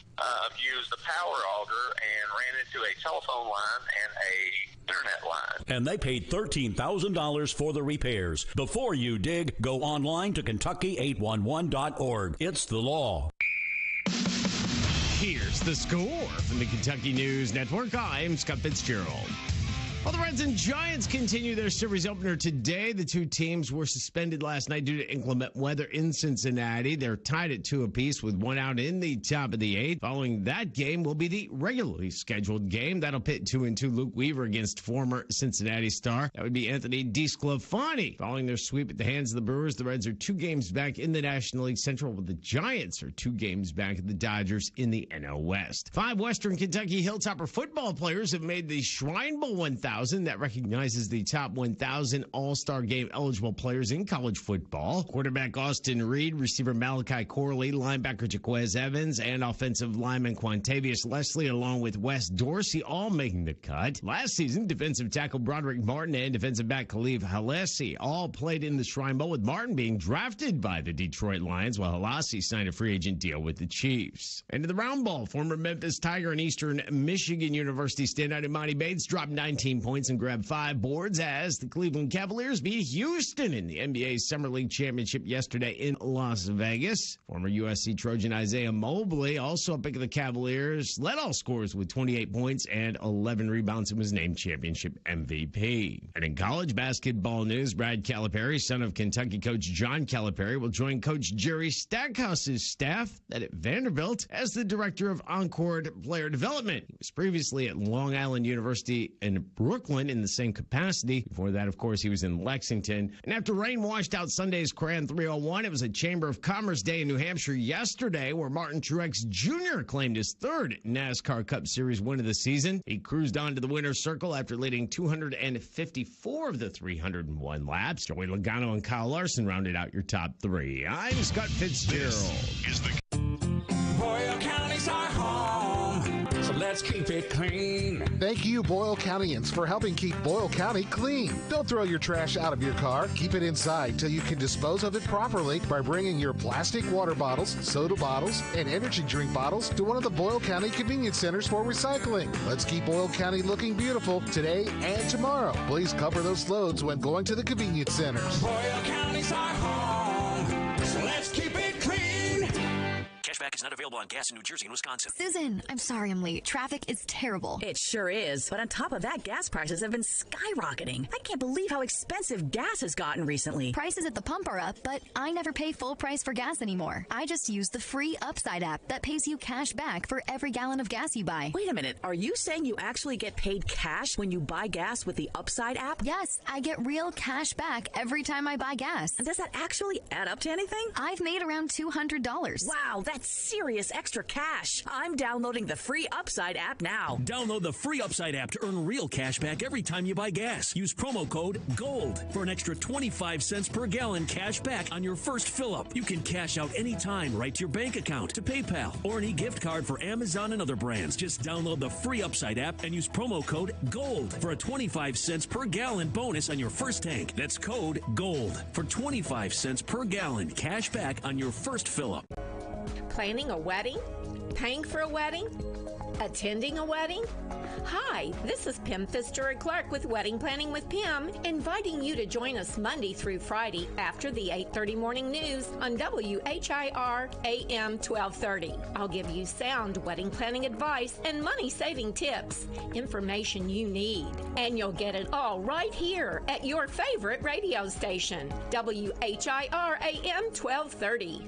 used the power auger and ran into a telephone line and a internet line. And they paid $13,000 for the repairs. Before you dig, go online to Kentucky811.org. It's the law. Here's the score from the Kentucky News Network. I'm Scott Fitzgerald. Well, the Reds and Giants continue their series opener today. The two teams were suspended last night due to inclement weather in Cincinnati. They're tied at 2 apiece with 1 out in the top of the 8th. Following that game will be the regularly scheduled game. That'll pit 2-2 Luke Weaver against former Cincinnati star. That would be Anthony DeSclafani. Following their sweep at the hands of the Brewers, the Reds are 2 games back in the National League Central, while the Giants are 2 games back at the Dodgers in the NL West. 5 Western Kentucky Hilltopper football players have made the Shrine Bowl 1000. That recognizes the top 1,000 All-Star Game eligible players in college football. Quarterback Austin Reed, receiver Malachi Corley, linebacker Jaquez Evans, and offensive lineman Quantavius Leslie, along with Wes Dorsey, all making the cut. Last season, defensive tackle Broderick Martin and defensive back Khalif Halesi all played in the Shrine Bowl, with Martin being drafted by the Detroit Lions, while Halesi signed a free agent deal with the Chiefs. And to the round ball, former Memphis Tiger and Eastern Michigan University standout Imani Bates dropped 19 points and grabbed 5 boards as the Cleveland Cavaliers beat Houston in the NBA Summer League Championship yesterday in Las Vegas. Former USC Trojan Isaiah Mobley, also a pick of the Cavaliers, led all scorers with 28 points and 11 rebounds and was named championship MVP. And in college basketball news, Brad Calipari, son of Kentucky coach John Calipari, will join coach Jerry Stackhouse's staff at Vanderbilt as the director of Encore Player Development. He was previously at Long Island University in Brooklyn in the same capacity. Before that, of course, he was in Lexington. And after rain washed out Sunday's Cran 301, it was a Chamber of Commerce day in New Hampshire yesterday where Martin Truex Jr. claimed his 3rd NASCAR Cup Series win of the season. He cruised on to the winner's circle after leading 254 of the 301 laps. Joey Logano and Kyle Larson rounded out your top 3. I'm Scott Fitzgerald. This is Boyle County's our home, so let's keep it clean. Thank you, Boyle Countyans, for helping keep Boyle County clean. Don't throw your trash out of your car. Keep it inside till you can dispose of it properly by bringing your plastic water bottles, soda bottles, and energy drink bottles to one of the Boyle County convenience centers for recycling. Let's keep Boyle County looking beautiful today and tomorrow. Please cover those loads when going to the convenience centers. Boyle County's our home, so let's keep it clean. Cashback is not available on gas in New Jersey and Wisconsin. Susan, I'm sorry I'm late. Traffic is terrible. It sure is. But on top of that, gas prices have been skyrocketing. I can't believe how expensive gas has gotten recently. Prices at the pump are up, but I never pay full price for gas anymore. I just use the free Upside app that pays you cash back for every gallon of gas you buy. Wait a minute. Are you saying you actually get paid cash when you buy gas with the Upside app? Yes, I get real cash back every time I buy gas. And does that actually add up to anything? I've made around $200. Wow, that's serious extra cash. I'm downloading the free Upside app now. Download the free Upside app to earn real cash back every time you buy gas. Use promo code GOLD for an extra 25 cents per gallon cash back on your first fill-up. You can cash out anytime right to your bank account, to PayPal, or an e-gift card for Amazon and other brands. Just download the free Upside app and use promo code GOLD for a 25 cents per gallon bonus on your first tank. That's code GOLD for 25 cents per gallon cash back on your first fill-up. Planning a wedding? Paying for a wedding? Attending a wedding? Hi, this is Pim Fitzgerald-Clark with Wedding Planning with Pim, inviting you to join us Monday through Friday after the 8:30 morning news on WHIR AM 1230. I'll give you sound wedding planning advice and money-saving tips, information you need, and you'll get it all right here at your favorite radio station, WHIR AM 1230.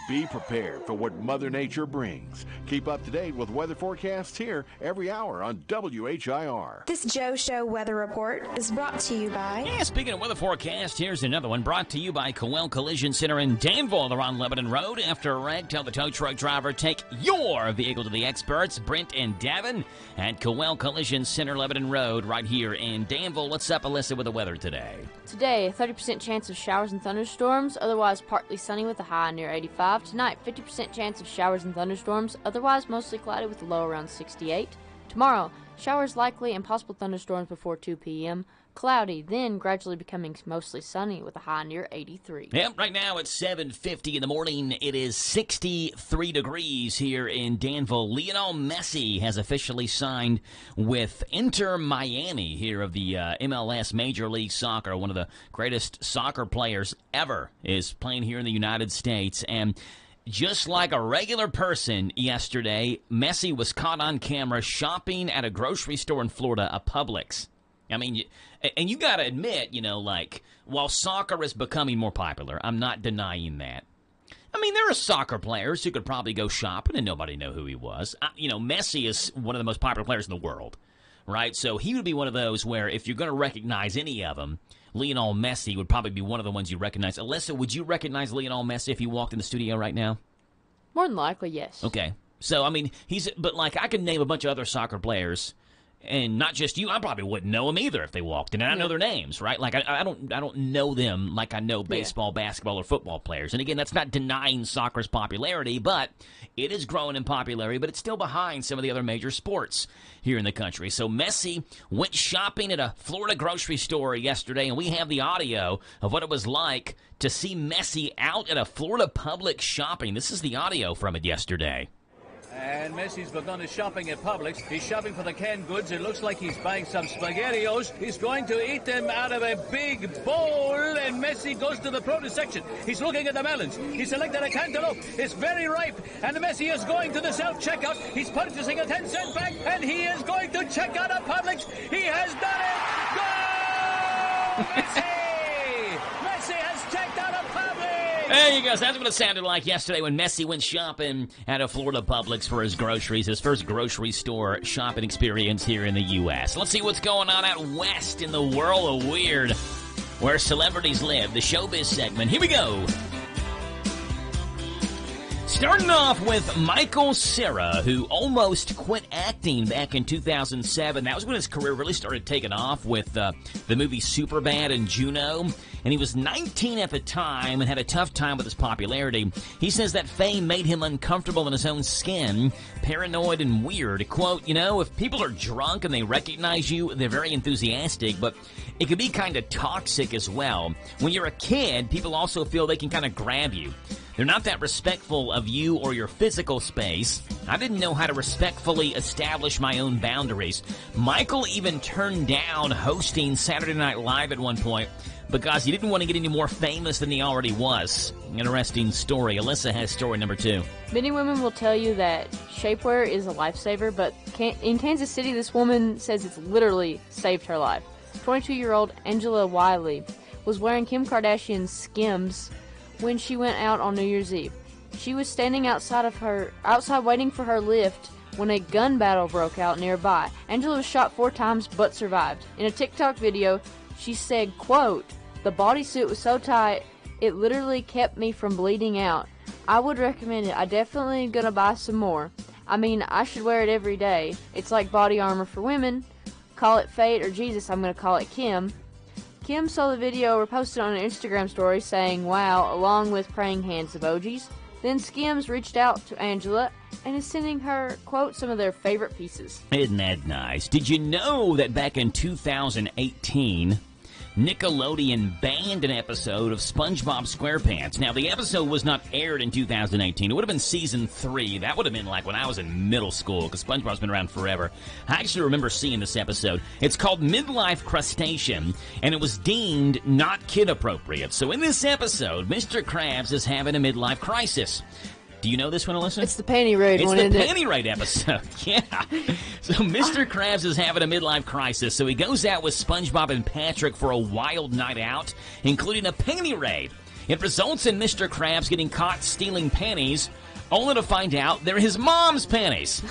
Be prepared for what Mother Nature brings. Keep up to date with weather forecasts here every hour on WHIR. This Joe Show weather report is brought to you by... Yeah, speaking of weather forecast, here's another one brought to you by Cowell Collision Center in Danville. They're on Lebanon Road. After a wreck, tell the tow truck driver, take your vehicle to the experts, Brent and Davin, at Cowell Collision Center, Lebanon Road, right here in Danville. What's up, Alyssa, with the weather today? Today, 30% chance of showers and thunderstorms, otherwise partly sunny with a high near 85. Tonight, 50% chance of showers and thunderstorms, otherwise mostly cloudy with a low around 68. Tomorrow, showers likely and possible thunderstorms before 2 p.m. Cloudy, then gradually becoming mostly sunny with a high near 83. Yep, right now it's 7:50 in the morning. It is 63 degrees here in Danville. Lionel Messi has officially signed with Inter Miami here of the MLS Major League Soccer. One of the greatest soccer players ever is playing here in the United States. And just like a regular person yesterday, Messi was caught on camera shopping at a grocery store in Florida, a Publix. I mean, and you got to admit, like, while soccer is becoming more popular, I'm not denying that. I mean, there are soccer players who could probably go shopping and nobody know who he was. Messi is one of the most popular players in the world, right? So he would be one of those where if you're going to recognize any of them, Lionel Messi would probably be one of the ones you recognize. Alyssa, would you recognize Lionel Messi if he walked in the studio right now? More than likely, yes. Okay. So, I mean, I could name a bunch of other soccer players, and not just you. I probably wouldn't know them either if they walked in. And I know their names, right? Like, I don't know them like I know baseball, basketball, or football players. And again, that's not denying soccer's popularity, but it is growing in popularity, but it's still behind some of the other major sports here in the country. So Messi went shopping at a Florida grocery store yesterday, and we have the audio of what it was like to see Messi out at a Florida Publix shopping. This is the audio from it yesterday. And Messi's begun his shopping at Publix. He's shopping for the canned goods. It looks like he's buying some SpaghettiOs. He's going to eat them out of a big bowl. And Messi goes to the produce section. He's looking at the melons. He selected a cantaloupe. It's very ripe. And Messi is going to the self-checkout. He's purchasing a 10-cent bag. And he is going to check out of Publix. He has done it. Go, Messi! Messi has checked out of Publix. There you go. So that's what it sounded like yesterday when Messi went shopping at a Florida Publix for his groceries, his first grocery store shopping experience here in the U.S. Let's see what's going on out west in the world of weird, where celebrities live, the showbiz segment. Here we go. Starting off with Michael Cera, who almost quit acting back in 2007. That was when his career really started taking off with the movie Superbad and Juno. And he was 19 at the time and had a tough time with his popularity. He says that fame made him uncomfortable in his own skin, paranoid and weird. Quote, if people are drunk and they recognize you, they're very enthusiastic, but it can be kind of toxic as well. When you're a kid, people also feel they can kind of grab you. They're not that respectful of you or your physical space. I didn't know how to respectfully establish my own boundaries. Michael even turned down hosting Saturday Night Live at one point because he didn't want to get any more famous than he already was. Interesting story. Alyssa has story number 2. Many women will tell you that shapewear is a lifesaver, but in Kansas City, this woman says it's literally saved her life. 22-year-old Angela Wiley was wearing Kim Kardashian's Skims when she went out on New Year's Eve. She was standing outside waiting for her lift when a gun battle broke out nearby. Angela was shot 4 times but survived. In a TikTok video, she said, quote, "The bodysuit was so tight, it literally kept me from bleeding out. I would recommend it. I definitely gonna buy some more. I mean, I should wear it every day. It's like body armor for women. Call it fate or Jesus, I'm gonna call it Kim." Kim saw the video reposted on an Instagram story saying, "Wow," along with praying hands emojis. Then Skims reached out to Angela and is sending her, quote, some of their favorite pieces. Isn't that nice? Did you know that back in 2018, Nickelodeon banned an episode of SpongeBob SquarePants? Now, the episode was not aired in 2018. It would have been season 3. That would have been like when I was in middle school, because SpongeBob's been around forever. I actually remember seeing this episode. It's called Midlife Crustacean, and it was deemed not kid-appropriate. So in this episode, Mr. Krabs is having a midlife crisis. Do you know this one, Alyssa? It's the panty raid one, isn't it? It's the panty raid episode, yeah. So Mr. Krabs is having a midlife crisis, so he goes out with SpongeBob and Patrick for a wild night out, including a panty raid. It results in Mr. Krabs getting caught stealing panties, only to find out they're his mom's panties.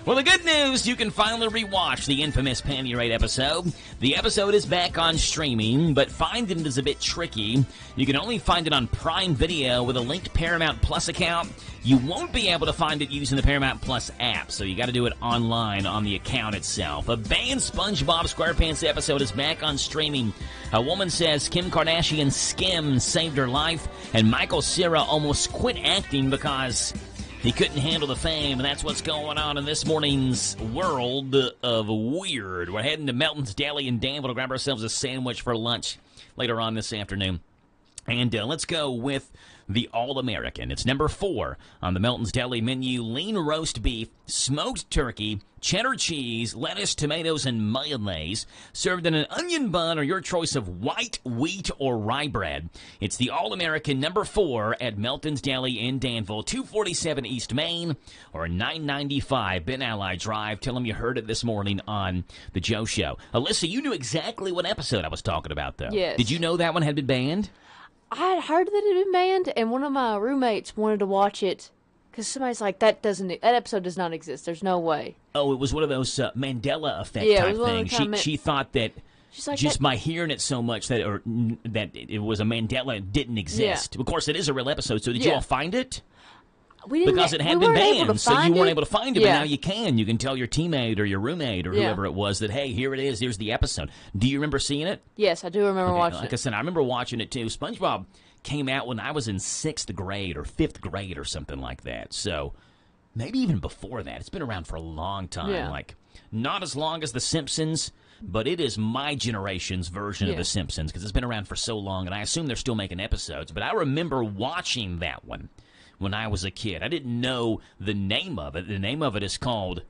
Well, the good news, you can finally rewatch the infamous Panty Raid episode. The episode is back on streaming, but finding it is a bit tricky. You can only find it on Prime Video with a linked Paramount Plus account. You won't be able to find it using the Paramount Plus app, so you got to do it online on the account itself. A banned SpongeBob SquarePants episode is back on streaming. A woman says Kim Kardashian's Skims saved her life, and Michael Cera almost quit acting because he couldn't handle the fame, and that's what's going on in this morning's world of weird. We're heading to Melton's Deli in Danville to grab ourselves a sandwich for lunch later on this afternoon. And let's go with the All-American. It's number 4 on the Melton's Deli menu. Lean roast beef, smoked turkey, cheddar cheese, lettuce, tomatoes, and mayonnaise, served in an onion bun or your choice of white, wheat, or rye bread. It's the All-American number 4 at Melton's Deli in Danville, 247 East Main, or 995 Ben Ally Drive. Tell them you heard it this morning on The Joe Show. Alyssa, you knew exactly what episode I was talking about, though. Yes. Did you know that one had been banned? I had heard that it had been banned, and one of my roommates wanted to watch it because somebody's like, that episode does not exist. There's no way. Oh, it was one of those Mandela effect type things. She thought that like, just by hearing it so much that it was a Mandela didn't exist. Yeah. Of course, it is a real episode. So did you all find it? Because it had been banned, so you weren't able to find it, but now you can. You can tell your teammate or your roommate or whoever it was that, hey, here it is, here's the episode. Do you remember seeing it? Yes, I do remember watching it. Like I said, I remember watching it too. SpongeBob came out when I was in 6th grade or 5th grade or something like that. So maybe even before that. It's been around for a long time. Yeah. Like, not as long as The Simpsons, but it is my generation's version of The Simpsons because it's been around for so long, and I assume they're still making episodes. But I remember watching that one when I was a kid. I didn't know the name of it. The name of it is called,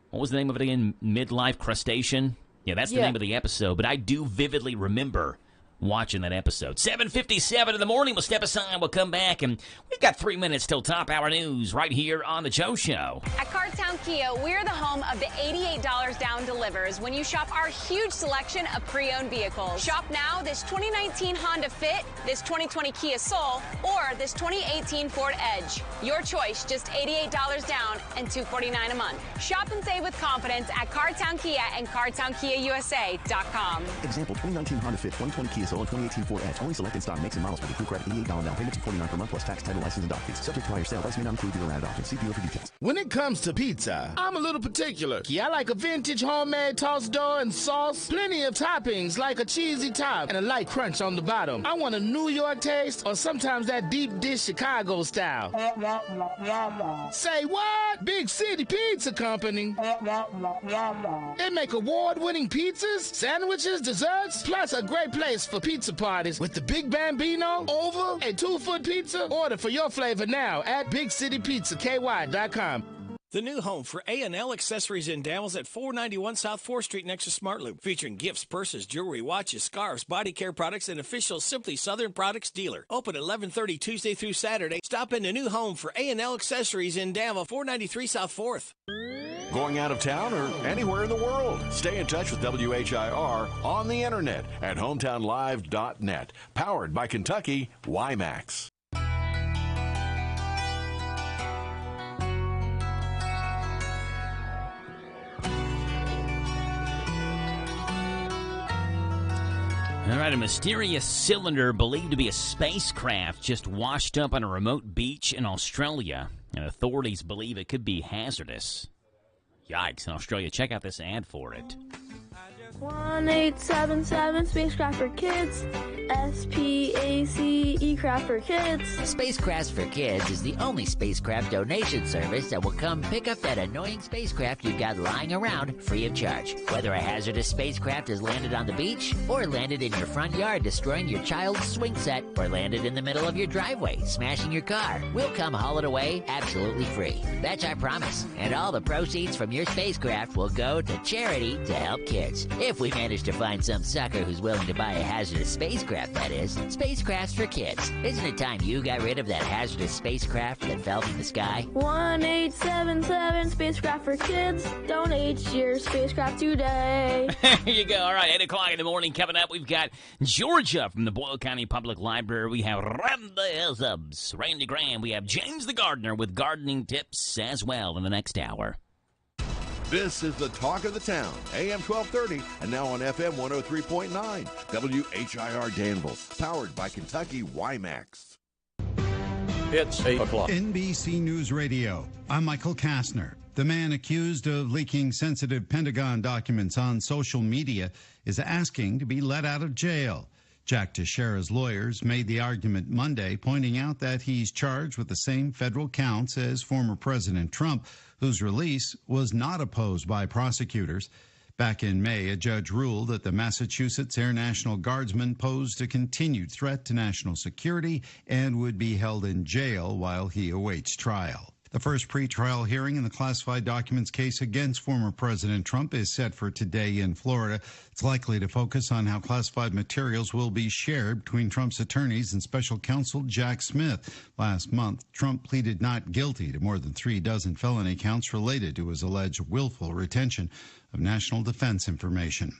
what was the name of it again? Midlife Crustacean? Yeah, that's the name of the episode. But I do vividly remember watching that episode. 7:57 in the morning. We'll step aside. We'll come back, and we've got 3 minutes till top hour news right here on The Joe Show. At Cardtown Kia, we're the home of the $88 down delivers when you shop our huge selection of pre-owned vehicles. Shop now this 2019 Honda Fit, this 2020 Kia Soul, or this 2018 Ford Edge. Your choice, just $88 down and $249 a month. Shop and save with confidence at Cardtown Kia and CardtownKiaUSA.com. Example, 2019 Honda Fit, 2020 Kia Soul, and 2018 Ford Edge. Only selected stock makes and models with approved credit. $88 down payment, $249 per month plus tax, title, license, and dock fees. Subject to higher sale price may not include dealer added options. See dealer for details. When it comes to pizza, I'm a little particular. Yeah, I like a vintage homemade tossed dough and sauce. Plenty of toppings like a cheesy top and a light crunch on the bottom. I want a New York taste or sometimes that deep dish Chicago style. Say what? Big City Pizza Company. They make award-winning pizzas, sandwiches, desserts, plus a great place for pizza parties with the Big Bambino, oval, and 2-foot pizza. Order for your flavor now at BigCityPizzaKY.com. The new home for A&L Accessories in Danville is at 491 South 4th Street next to Smart Loop, featuring gifts, purses, jewelry, watches, scarves, body care products, and official Simply Southern Products dealer. Open at 11:30 Tuesday through Saturday. Stop in the new home for A&L Accessories in Danville, 493 South 4th. Going out of town or anywhere in the world? Stay in touch with WHIR on the internet at hometownlive.net. Powered by Kentucky WiMAX. All right, a mysterious cylinder believed to be a spacecraft just washed up on a remote beach in Australia, and authorities believe it could be hazardous. Yikes, in Australia. Check out this ad for it. 1877 Spacecraft for Kids, SPACE Craft for Kids. Spacecraft for Kids is the only spacecraft donation service that will come pick up that annoying spacecraft you've got lying around free of charge. Whether a hazardous spacecraft has landed on the beach, or landed in your front yard destroying your child's swing set, or landed in the middle of your driveway smashing your car, we'll come haul it away absolutely free. That's our promise. And all the proceeds from your spacecraft will go to charity to help kids. If we manage to find some sucker who's willing to buy a hazardous spacecraft, that is. Spacecrafts for Kids. Isn't it time you got rid of that hazardous spacecraft that fell from the sky? 1877 Spacecraft for Kids. Donate your spacecraft today. There you go. All right, 8 o'clock in the morning. Coming up, we've got Georgia from the Boyle County Public Library. We have Randy Graham. We have James the Gardener with gardening tips as well in the next hour. This is the talk of the town, AM 1230, and now on FM 103.9, WHIR Danville, powered by Kentucky WiMAX. It's 8 o'clock. NBC News Radio. I'm Michael Kastner. The man accused of leaking sensitive Pentagon documents on social media is asking to be let out of jail. Jack Teixeira's lawyers made the argument Monday, pointing out that he's charged with the same federal counts as former President Trump, whose release was not opposed by prosecutors. Back in May, a judge ruled that the Massachusetts Air National Guardsman posed a continued threat to national security and would be held in jail while he awaits trial. The first pretrial hearing in the classified documents case against former President Trump is set for today in Florida. It's likely to focus on how classified materials will be shared between Trump's attorneys and special counsel Jack Smith. Last month, Trump pleaded not guilty to more than 36 felony counts related to his alleged willful retention of national defense information.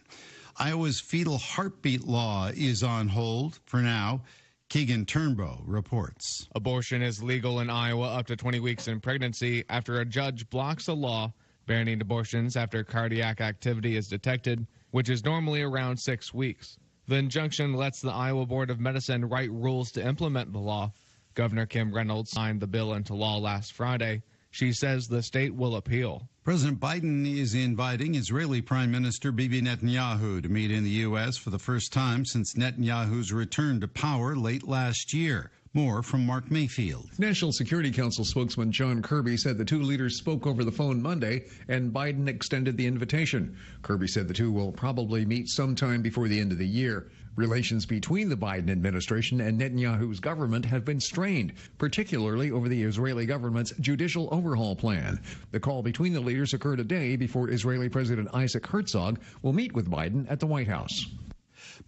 Iowa's fetal heartbeat law is on hold for now. Keegan Turnbow reports. Abortion is legal in Iowa up to 20 weeks in pregnancy after a judge blocks a law banning abortions after cardiac activity is detected, which is normally around 6 weeks. The injunction lets the Iowa Board of Medicine write rules to implement the law. Governor Kim Reynolds signed the bill into law last Friday. She says the state will appeal. President Biden is inviting Israeli Prime Minister Bibi Netanyahu to meet in the U.S. for the first time since Netanyahu's return to power late last year. More from Mark Mayfield. National Security Council spokesman John Kirby said the two leaders spoke over the phone Monday, and Biden extended the invitation. Kirby said the two will probably meet sometime before the end of the year. Relations between the Biden administration and Netanyahu's government have been strained, particularly over the Israeli government's judicial overhaul plan. The call between the leaders occurred a day before Israeli President Isaac Herzog will meet with Biden at the White House.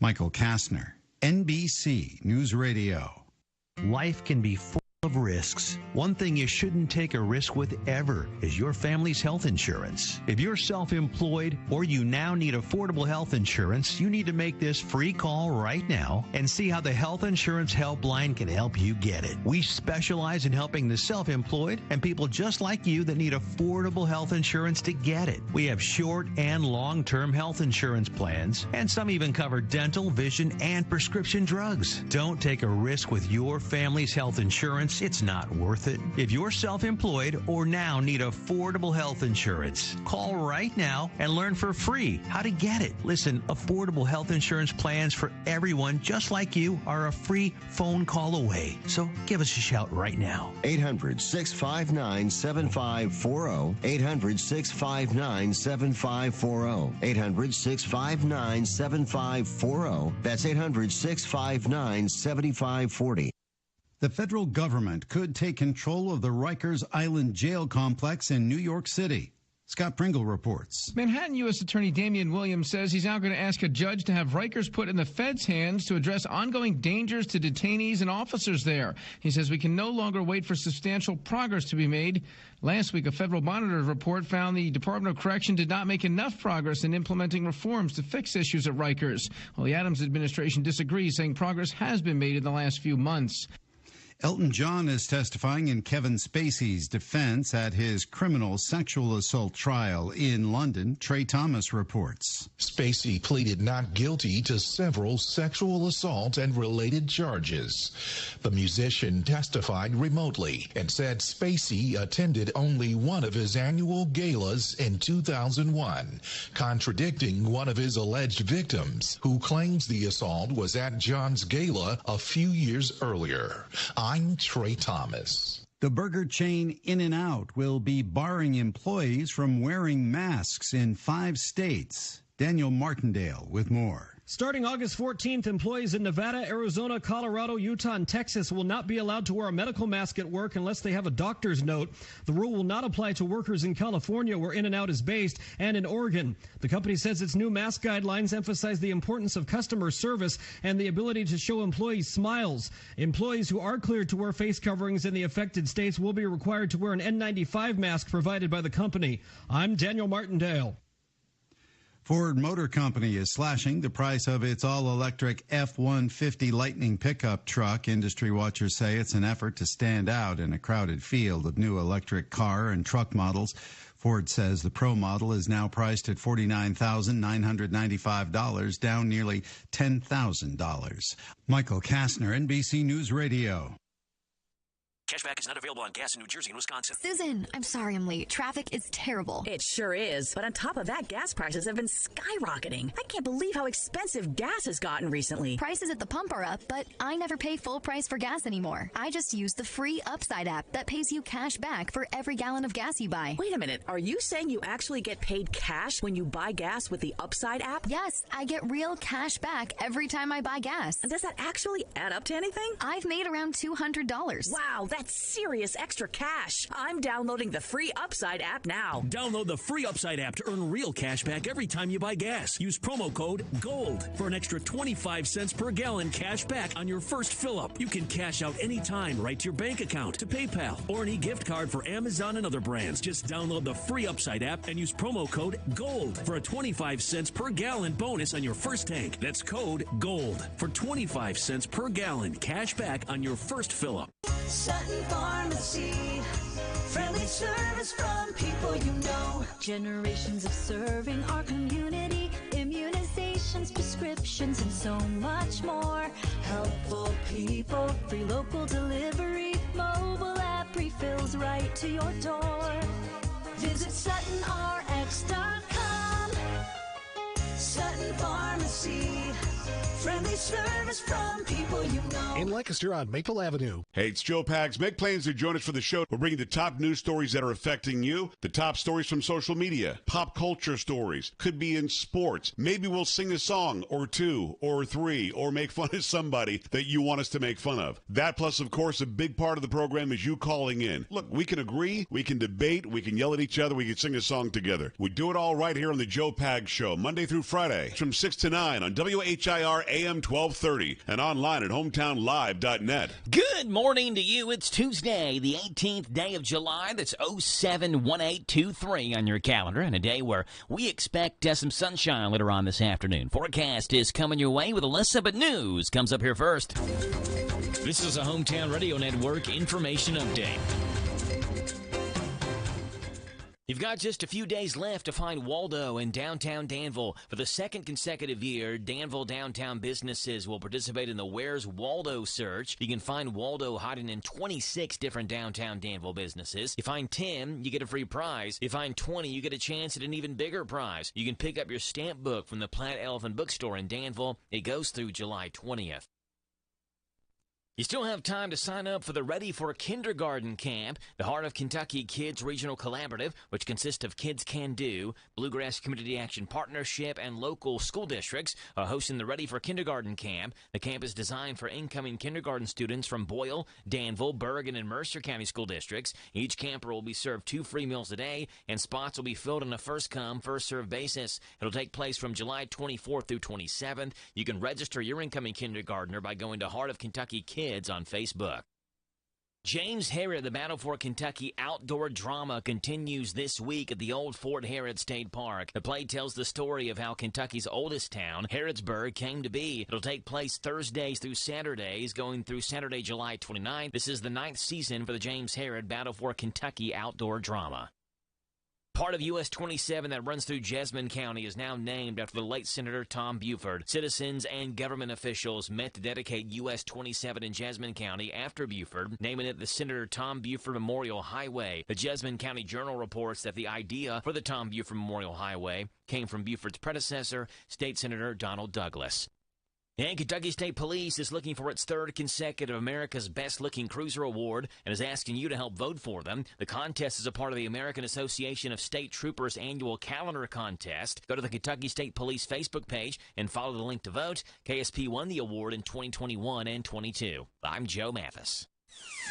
Michael Kastner, NBC News Radio. Life can be full of risks. One thing you shouldn't take a risk with ever is your family's health insurance. If you're self-employed or you now need affordable health insurance, you need to make this free call right now and see how the Health Insurance Helpline can help you get it. We specialize in helping the self-employed and people just like you that need affordable health insurance to get it. We have short and long-term health insurance plans, and some even cover dental, vision, and prescription drugs. Don't take a risk with your family's health insurance. It's not worth it. If you're self-employed or now need affordable health insurance, call right now and learn for free how to get it. Listen, affordable health insurance plans for everyone just like you are a free phone call away. So give us a shout right now. 800-659-7540. 800-659-7540. 800-659-7540. That's 800-659-7540. The federal government could take control of the Rikers Island jail complex in New York City. Scott Pringle reports. Manhattan U.S. Attorney Damian Williams says he's now going to ask a judge to have Rikers put in the feds' hands to address ongoing dangers to detainees and officers there. He says we can no longer wait for substantial progress to be made. Last week, a federal monitor report found the Department of Correction did not make enough progress in implementing reforms to fix issues at Rikers. Well, the Adams administration disagrees, saying progress has been made in the last few months. Elton John is testifying in Kevin Spacey's defense at his criminal sexual assault trial in London. Trey Thomas reports. Spacey pleaded not guilty to several sexual assault and related charges. The musician testified remotely and said Spacey attended only one of his annual galas in 2001, contradicting one of his alleged victims, who claims the assault was at John's gala a few years earlier. I'm Trey Thomas. The burger chain In-N-Out will be barring employees from wearing masks in 5 states. Daniel Martindale with more. Starting August 14th, employees in Nevada, Arizona, Colorado, Utah, and Texas will not be allowed to wear a medical mask at work unless they have a doctor's note. The rule will not apply to workers in California, where In-N-Out is based, and in Oregon. The company says its new mask guidelines emphasize the importance of customer service and the ability to show employees smiles. Employees who are cleared to wear face coverings in the affected states will be required to wear an N95 mask provided by the company. I'm Daniel Martindale. Ford Motor Company is slashing the price of its all-electric F-150 Lightning pickup truck. Industry watchers say it's an effort to stand out in a crowded field of new electric car and truck models. Ford says the Pro model is now priced at $49,995, down nearly $10,000. Michael Kastner, NBC News Radio. Cashback is not available on gas in New Jersey and Wisconsin. Susan, I'm sorry I'm late. Traffic is terrible. It sure is. But on top of that, gas prices have been skyrocketing. I can't believe how expensive gas has gotten recently. Prices at the pump are up, but I never pay full price for gas anymore. I just use the free Upside app that pays you cash back for every gallon of gas you buy. Wait a minute. Are you saying you actually get paid cash when you buy gas with the Upside app? Yes, I get real cash back every time I buy gas. Does that actually add up to anything? I've made around $200. Wow, that's serious extra cash. I'm downloading the free Upside app now. Download the free Upside app to earn real cash back every time you buy gas. Use promo code GOLD for an extra 25 cents per gallon cash back on your first fill-up. You can cash out anytime right to your bank account, to PayPal, or any gift card for Amazon and other brands. Just download the free Upside app and use promo code GOLD for a 25 cents per gallon bonus on your first tank. That's code GOLD for 25 cents per gallon cash back on your first fill-up. Sutton Pharmacy, friendly service from people you know. Generations of serving our community, immunizations, prescriptions, and so much more. Helpful people, free local delivery, mobile app refills right to your door. Visit SuttonRx.com. Sutton Pharmacy, friendly service from people you know. In Lancaster on Maple Avenue. Hey, it's Joe Pags. Make plans to join us for the show. We're bringing the top news stories that are affecting you, the top stories from social media, pop culture stories, could be in sports. Maybe we'll sing a song or two or three or make fun of somebody that you want us to make fun of. That plus, of course, a big part of the program is you calling in. Look, we can agree, we can debate, we can yell at each other, we can sing a song together. We do it all right here on the Joe Pags Show, Monday through Friday from 6 to 9 on WHIR AM 1230 and online at hometownlive.net. Good morning to you. It's Tuesday, the 18th day of July. That's 071823 on your calendar, and a day where we expect some sunshine later on this afternoon. Forecast is coming your way with Alyssa, but news comes up here first. This is a Hometown Radio Network information update. You've got just a few days left to find Waldo in downtown Danville. For the second consecutive year, Danville downtown businesses will participate in the Where's Waldo search. You can find Waldo hiding in 26 different downtown Danville businesses. You find 10, you get a free prize. You find 20, you get a chance at an even bigger prize. You can pick up your stamp book from the Platt Elephant Bookstore in Danville. It goes through July 20th. You still have time to sign up for the Ready for Kindergarten Camp. The Heart of Kentucky Kids Regional Collaborative, which consists of Kids Can Do, Bluegrass Community Action Partnership, and local school districts, are hosting the Ready for Kindergarten Camp. The camp is designed for incoming kindergarten students from Boyle, Danville, Bergen, and Mercer County school districts. Each camper will be served 2 free meals a day, and spots will be filled on a first-come, first-served basis. It'll take place from July 24th through 27th. You can register your incoming kindergartner by going to Heart of Kentucky Kids on Facebook. James Herod, the Battle for Kentucky outdoor drama continues this week at the old Fort Herod State Park. The play tells the story of how Kentucky's oldest town, Harrodsburg, came to be. It'll take place Thursdays through Saturdays, going through Saturday, July 29th. This is the 9th season for the James Herod Battle for Kentucky outdoor drama. Part of US 27 that runs through Jessamine County is now named after the late Senator Tom Buford. Citizens and government officials met to dedicate US 27 in Jessamine County after Buford, naming it the Senator Tom Buford Memorial Highway. The Jessamine County Journal reports that the idea for the Tom Buford Memorial Highway came from Buford's predecessor, State Senator Donald Douglas. And Kentucky State Police is looking for its 3rd consecutive America's Best Looking Cruiser Award and is asking you to help vote for them. The contest is a part of the American Association of State Troopers annual calendar contest. Go to the Kentucky State Police Facebook page and follow the link to vote. KSP won the award in 2021 and 22. I'm Joe Mathis.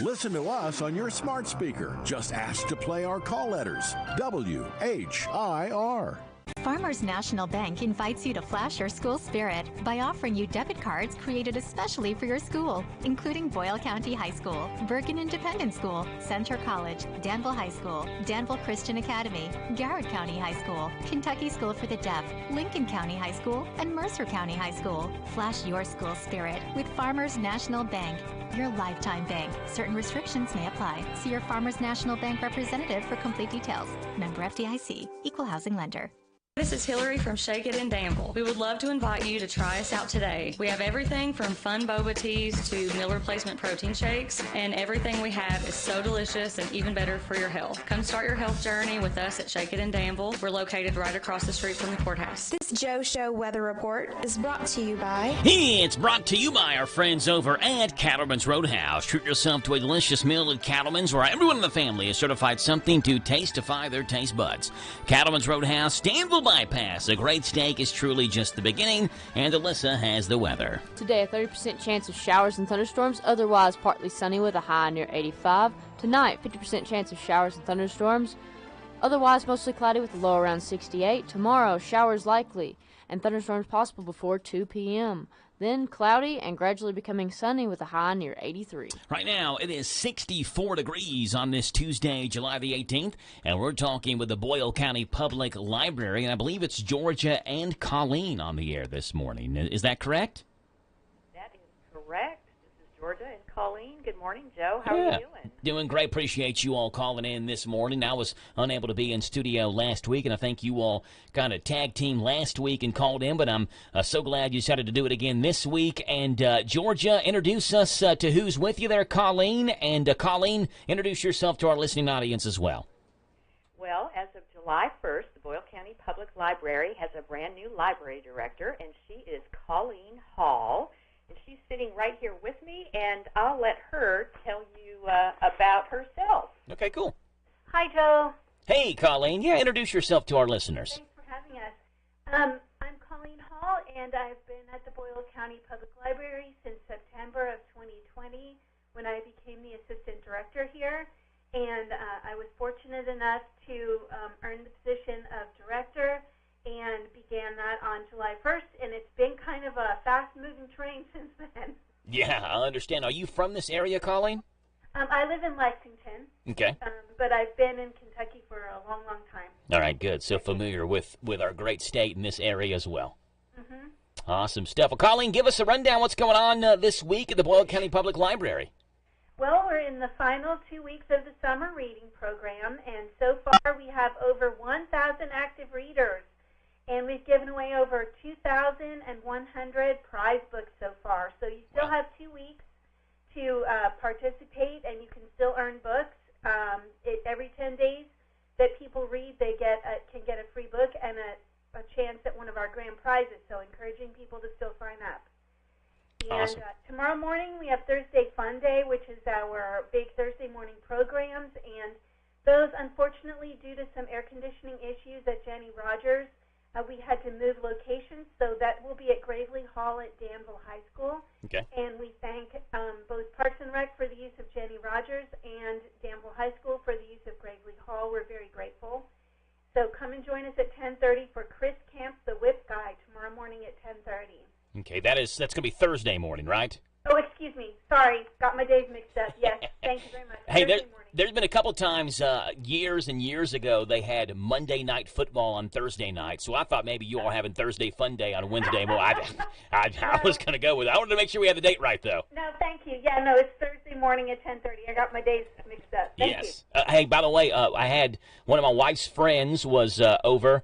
Listen to us on your smart speaker. Just ask to play our call letters. WHIR. Farmers National Bank invites you to flash your school spirit by offering you debit cards created especially for your school, including Boyle County High School, Bergen Independent School, Center College, Danville High School, Danville Christian Academy, Garrett County High School, Kentucky School for the Deaf, Lincoln County High School, and Mercer County High School. Flash your school spirit with Farmers National Bank, your lifetime bank. Certain restrictions may apply. See your Farmers National Bank representative for complete details. Member FDIC, Equal Housing Lender. this is Hillary from Shake It in Danville. We would love to invite you to try us out today. We have everything from fun boba teas to meal replacement protein shakes, and everything we have is so delicious and even better for your health. Come start your health journey with us at Shake It in Danville. We're located right across the street from the courthouse. This Joe Show weather report is brought to you by... It's brought to you by our friends over at Cattleman's Roadhouse. Treat yourself to a delicious meal at Cattleman's, where everyone in the family has certified something to tastify their taste buds. Cattleman's Roadhouse, Danville Bypass. A great steak is truly just the beginning, and Alyssa has the weather. Today, a 30% chance of showers and thunderstorms, otherwise partly sunny with a high near 85. Tonight, 50% chance of showers and thunderstorms, otherwise mostly cloudy with a low around 68. Tomorrow, showers likely and thunderstorms possible before 2 p.m. Then cloudy and gradually becoming sunny with a high near 83. Right now, it is 64 degrees on this Tuesday, July the 18th, and we're talking with the Boyle County Public Library, and I believe it's Georgia and Colleen on the air this morning. Is that correct? That is correct. This is Georgia and Colleen. Good morning, Joe. How are you doing? Doing great. Appreciate you all calling in this morning. I was unable to be in studio last week, and I think you all kind of tag team last week and called in, but I'm so glad you decided to do it again this week. And Georgia, introduce us to who's with you there, Colleen. And Colleen, introduce yourself to our listening audience as well. Well, as of July 1st, the Boyle County Public Library has a brand new library director, and she is Colleen Hall. And she's sitting right here with me, and I'll let her tell you about herself. Okay, cool. Hi, Joe. Hey, Colleen. Yeah, introduce yourself to our listeners. Thanks for having us. I'm Colleen Hall, and I've been at the Boyle County Public Library since September of 2020 when I became the assistant director here. And I was fortunate enough to earn the position of director and began that on July 1st, and it's been kind of a fast-moving train since then. Yeah, I understand. Are you from this area, Colleen? I live in Lexington. Okay. But I've been in Kentucky for a long, long time. All right, good. So familiar with our great state in this area as well. Mm-hmm. Awesome stuff. Well, Colleen, give us a rundown. What's going on this week at the Boyle County Public Library? Well, we're in the final 2 weeks of the summer reading program, and so far we have over 1,000 active readers. And we've given away over 2,100 prize books so far. So you still have 2 weeks to participate, and you can still earn books. Every 10 days that people read, they can get a free book and a chance at one of our grand prizes. So encouraging people to still sign up. Awesome. And tomorrow morning we have Thursday Fun Day, which is our big Thursday morning programs. And those, unfortunately, due to some air conditioning issues at Jenny Rogers, we had to move locations, so that will be at Gravely Hall at Danville High School. Okay. And we thank both Parks and Rec for the use of Jenny Rogers and Danville High School for the use of Gravely Hall. We're very grateful. So come and join us at 10:30 for Chris Camp, the Whip Guy, tomorrow morning at 10:30. Okay, that's going to be Thursday morning, right? Oh, excuse me. Sorry. Got my days mixed up. Yes. Thank you very much. Hey, there's been a couple times years and years ago they had Monday night football on Thursday night, so I thought maybe you all having Thursday Fun Day on Wednesday. Well, I was going to go with it. I wanted to make sure we had the date right, though. No, thank you. Yeah, no, it's Thursday morning at 10:30. I got my days mixed up. Thank you. Hey, by the way, I had one of my wife's friends was over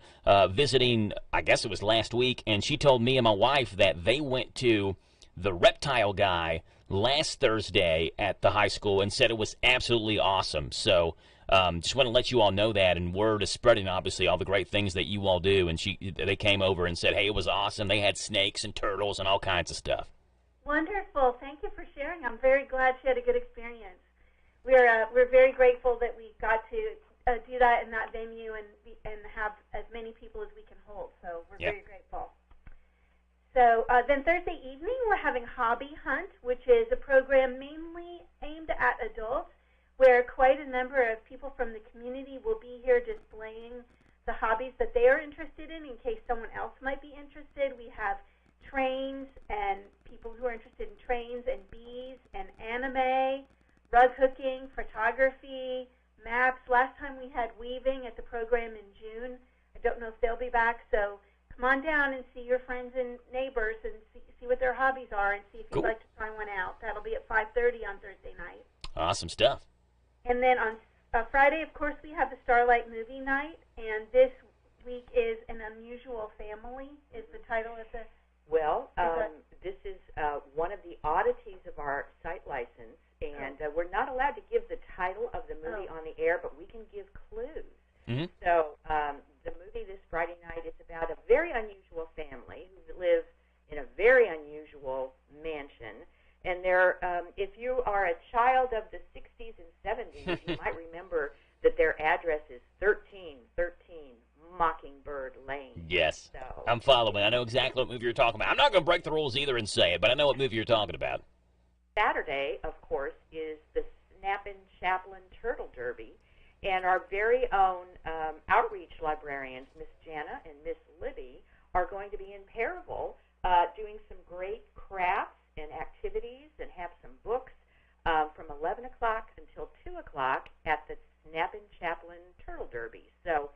visiting, I guess it was last week, and she told me and my wife that they went to the reptile guy last Thursday at the high school and said it was absolutely awesome. So just want to let you all know that, and word is spreading, obviously, all the great things that you all do. And they came over and said, hey, it was awesome. They had snakes and turtles and all kinds of stuff. Wonderful. Thank you for sharing. I'm very glad she had a good experience. We're very grateful that we got to do that in that venue and have as many people as we can hold. So we're very grateful. So then Thursday evening, we're having Hobby Hunt, which is a program mainly aimed at adults, where quite a number of people from the community will be here displaying the hobbies that they are interested in case someone else might be interested. We have trains and people who are interested in trains and bees and anime, rug hooking, photography, maps. Last time we had weaving at the program in June. I don't know if they'll be back, so come on down and see your friends and neighbors and see what their hobbies are and see if you'd like to try one out. That'll be at 5:30 on Thursday night. Awesome stuff. And then on Friday, of course, we have the Starlight Movie Night, and this week is an family is the title of the... Well, this is one of the oddities of our site license, and we're not allowed to give the title of the movie on the air, but we can give clues. Mm-hmm. So the movie this Friday night is about a very unusual family who live in a very unusual mansion. And if you are a child of the 60s and 70s, you might remember that their address is 1313 Mockingbird Lane. Yes, So, I'm following. I know exactly what movie you're talking about. I'm not going to break the rules either and say it, but I know what movie you're talking about. Saturday, of course, is the Snappin' Chaplin Turtle Derby. And our very own outreach librarians, Miss Jana and Miss Libby, are going to be in Perryville doing some great crafts and activities and have some books from 11 o'clock until 2 o'clock at the Snappin' Chaplin Turtle Derby. So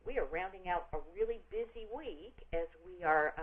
we are rounding out a really busy week as we are